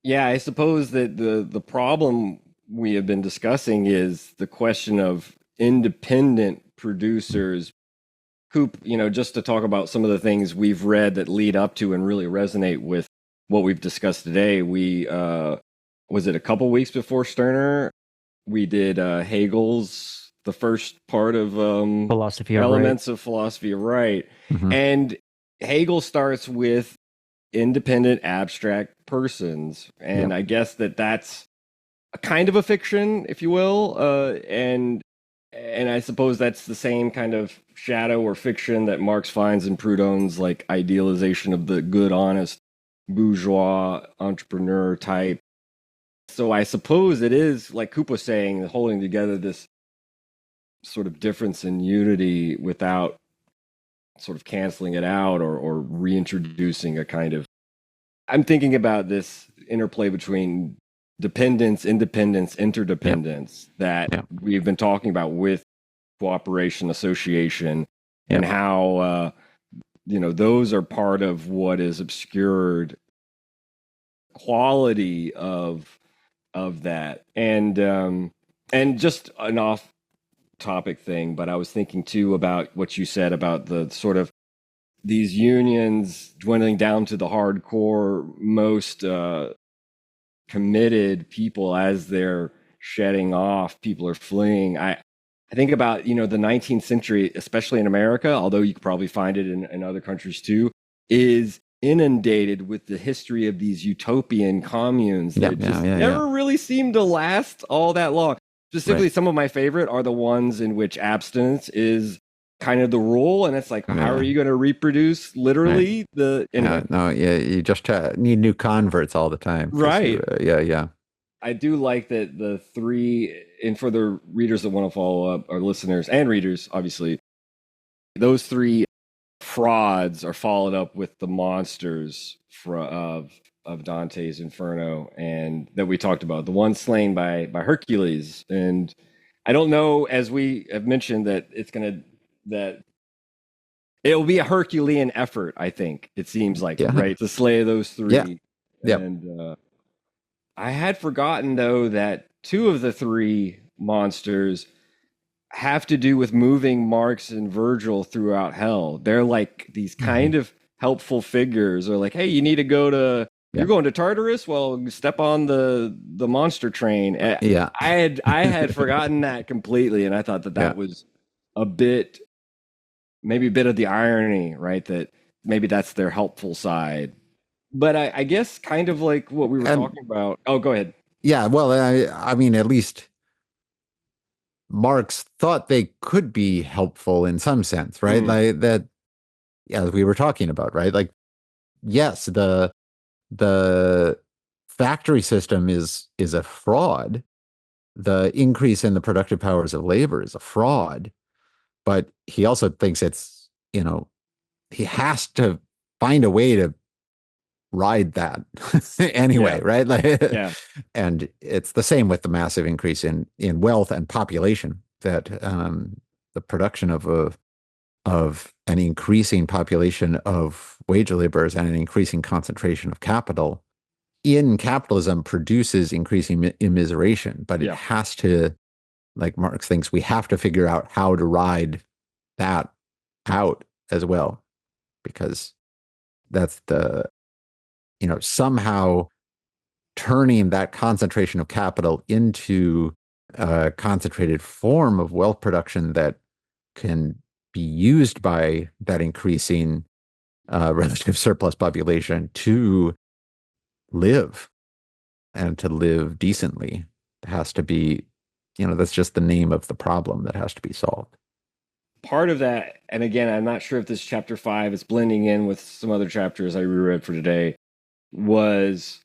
Yeah, I suppose that the problem we have been discussing is the question of independent producers. Coop, just to talk about some of the things we've read that lead up to and really resonate with what we've discussed today. We, was it a couple weeks before Stirner? We did Hegel's the first part of Philosophy of Elements of Philosophy of Right. Mhm. And Hegel starts with independent abstract persons. And I guess that's a kind of a fiction, if you will. And I suppose that's the same kind of shadow or fiction that Marx finds in Proudhon's like idealization of the good, honest bourgeois entrepreneur type. So I suppose it is, like Coop was saying, holding together this sort of difference in unity without sort of canceling it out or reintroducing a kind of. I'm thinking about this interplay between dependence, independence, interdependence that we've been talking about with cooperation, association, and how those are part of what is obscured quality of that. And just an off topic thing, but I was thinking too about what you said about the sort of these unions dwindling down to the hardcore, most committed people as they're shedding off, people are fleeing. I think about, the 19th century, especially in America, although you could probably find it in other countries too, is inundated with the history of these utopian communes that never really seem to last all that long. Specifically, some of my favorite are the ones in which abstinence is kind of the rule, and it's like, how are you going to reproduce literally you just need new converts all the time, right? I do like that the three, and for the readers that want to follow up, our listeners and readers, obviously, those three frauds are followed up with the monsters of Dante's Inferno, and that we talked about, the one slain by Hercules. And I don't know, as we have mentioned, that it'll be a Herculean effort, I think, it seems like, right, to slay those three. And I had forgotten, though, that two of the three monsters have to do with moving Marx and Virgil throughout hell. They're like these kind of helpful figures, or like, hey, you need to go to, you're going to Tartarus? Well, step on the monster train. I had forgotten that completely, and I thought that was maybe a bit of the irony, right? That maybe that's their helpful side. But I guess kind of like what we were talking about. Oh, go ahead. Yeah, well, I mean, at least Marx thought they could be helpful in some sense, right? Like that, as we were talking about, right? Like, yes, the factory system is a fraud. The increase in the productive powers of labor is a fraud. But he also thinks it's, he has to find a way to ride that anyway, right? And it's the same with the massive increase in wealth and population, that the production of an increasing population of wage laborers and an increasing concentration of capital in capitalism produces increasing immiseration. But it has to, like Marx thinks, we have to figure out how to ride that out as well, because that's somehow turning that concentration of capital into a concentrated form of wealth production that can be used by that increasing relative surplus population to live, and to live decently. It has to be, that's just the name of the problem that has to be solved. Part of that, and again, I'm not sure if this chapter 5 is blending in with some other chapters I reread for today, was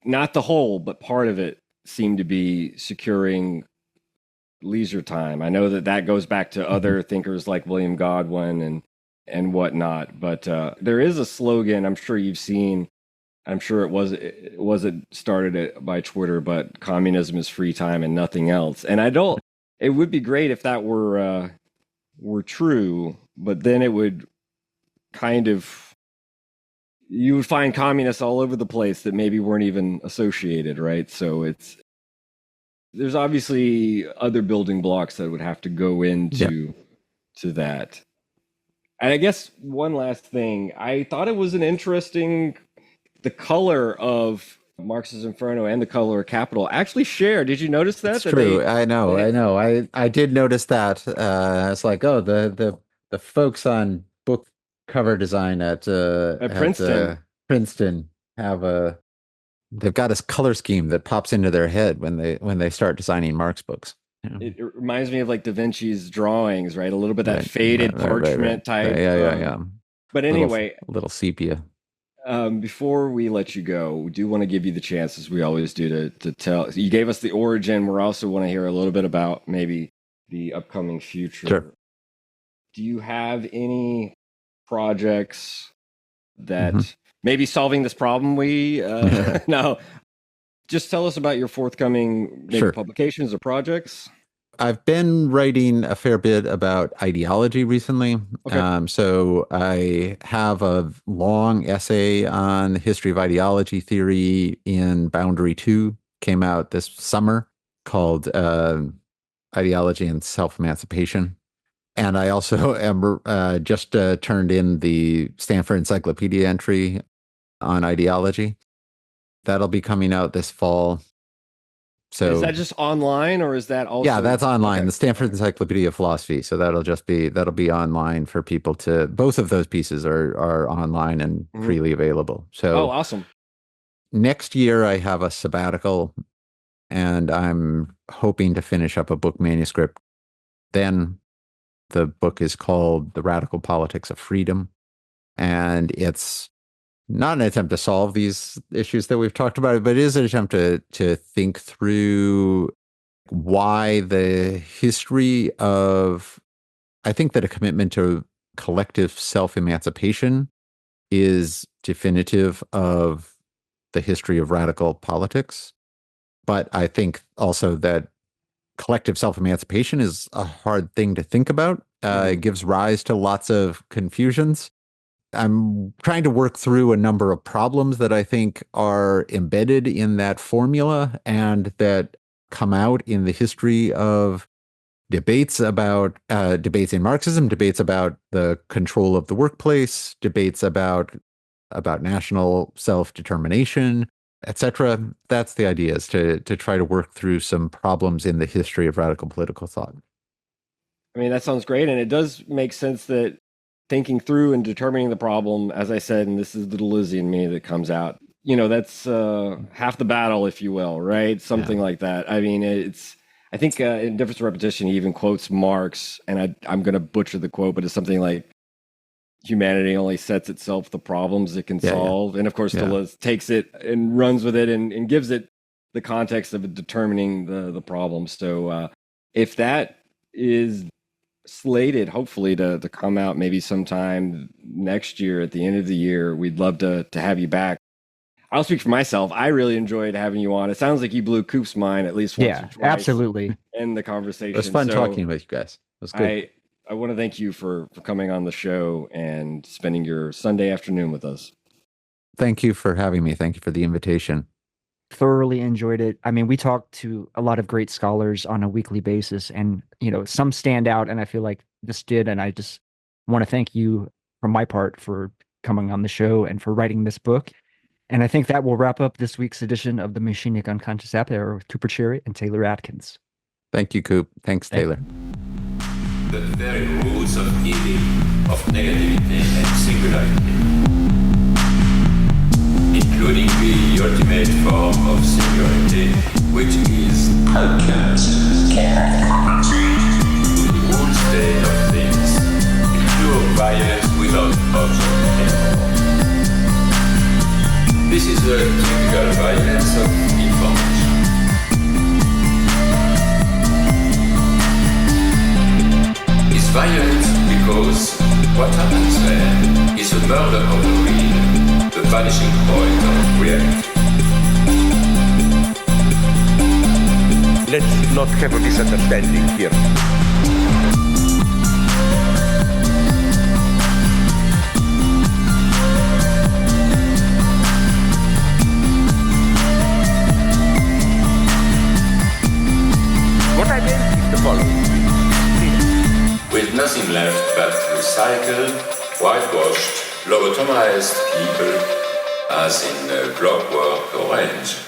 not the whole, but part of it seemed to be securing leisure time. I know that goes back to other thinkers like William Godwin and whatnot, but there is a slogan I'm sure you've seen. I'm sure it wasn't started by Twitter, but communism is free time and nothing else. And it would be great if that were true, but then it would kind of, you would find communists all over the place that maybe weren't even associated, right? So there's obviously other building blocks that would have to go into to that. And I guess one last thing, I thought it was an interesting, the color of Marx's Inferno and The Color of Capital actually share. Did you notice that? It's true. I know. I did notice that. It's like, oh, the folks on book cover design at Princeton. Princeton they've got a color scheme that pops into their head when they start designing Marx books. It reminds me of like Da Vinci's drawings, right? A little bit that faded parchment type. Yeah. But anyway, a little sepia. Before we let you go, we do want to give you the chance, as we always do, to tell. You gave us the origin. We also want to hear a little bit about maybe the upcoming future. Sure. Do you have any projects that maybe solving this problem? No. Just tell us about your forthcoming publications or projects. I've been writing a fair bit about ideology recently. Okay. So I have a long essay on the history of ideology theory in Boundary 2, came out this summer, called Ideology and Self-Emancipation. And I also am just turned in the Stanford Encyclopedia entry on ideology. That'll be coming out this fall. So is that just online, or is that also? Yeah, that's online. Okay. The Stanford Encyclopedia of Philosophy. So that'll be online for people to. Both of those pieces are online and freely available. So awesome. Next year I have a sabbatical, and I'm hoping to finish up a book manuscript. Then the book is called The Radical Politics of Freedom, and it's not an attempt to solve these issues that we've talked about, but it is an attempt to think through why the history of, I think that a commitment to collective self-emancipation is definitive of the history of radical politics. But I think also that collective self-emancipation is a hard thing to think about. It gives rise to lots of confusions. I'm trying to work through a number of problems that I think are embedded in that formula and that come out in the history of debates in Marxism, debates about the control of the workplace, debates about national self-determination, etc. That's the idea, is to try to work through some problems in the history of radical political thought. I mean, that sounds great. And it does make sense that thinking through and determining the problem, as I said, and this is the Deleuze in me that comes out, that's half the battle, if you will, right? Something like that. I mean, I think in Difference of Repetition, he even quotes Marx, and I'm going to butcher the quote, but it's something like, humanity only sets itself the problems it can solve. And of course, Deleuze takes it and runs with it and gives it the context of determining the problem. So if that is slated, hopefully, to come out maybe sometime next year at the end of the year, we'd love to have you back. I'll speak for myself. I really enjoyed having you on. It sounds like you blew Coop's mind at least once or twice. Absolutely. In the conversation. It was fun talking with you guys. It was good. I want to thank you for coming on the show and spending your Sunday afternoon with us. Thank you for having me. Thank you for the invitation. Thoroughly enjoyed it. I mean, we talk to a lot of great scholars on a weekly basis, and some stand out, and I feel like this did, and I just want to thank you from my part for coming on the show and for writing this book. And I think that will wrap up this week's edition of the Machinic Unconscious App Hour with Cooper Cherry and Taylor Atkins. Thank you, Coop. Thanks, Taylor. The very roots of evil, of negativity and singularity, including the ultimate form of singularity, which is the whole state of things, pure violence without object anymore. This is the typical violence of information. It's violent because what happens there is a murder of the real, the vanishing point of reality. Let's not have a misunderstanding here. What I meant is the following. With nothing left but recycled, whitewashed, lobotomized people as in Clockwork Orange.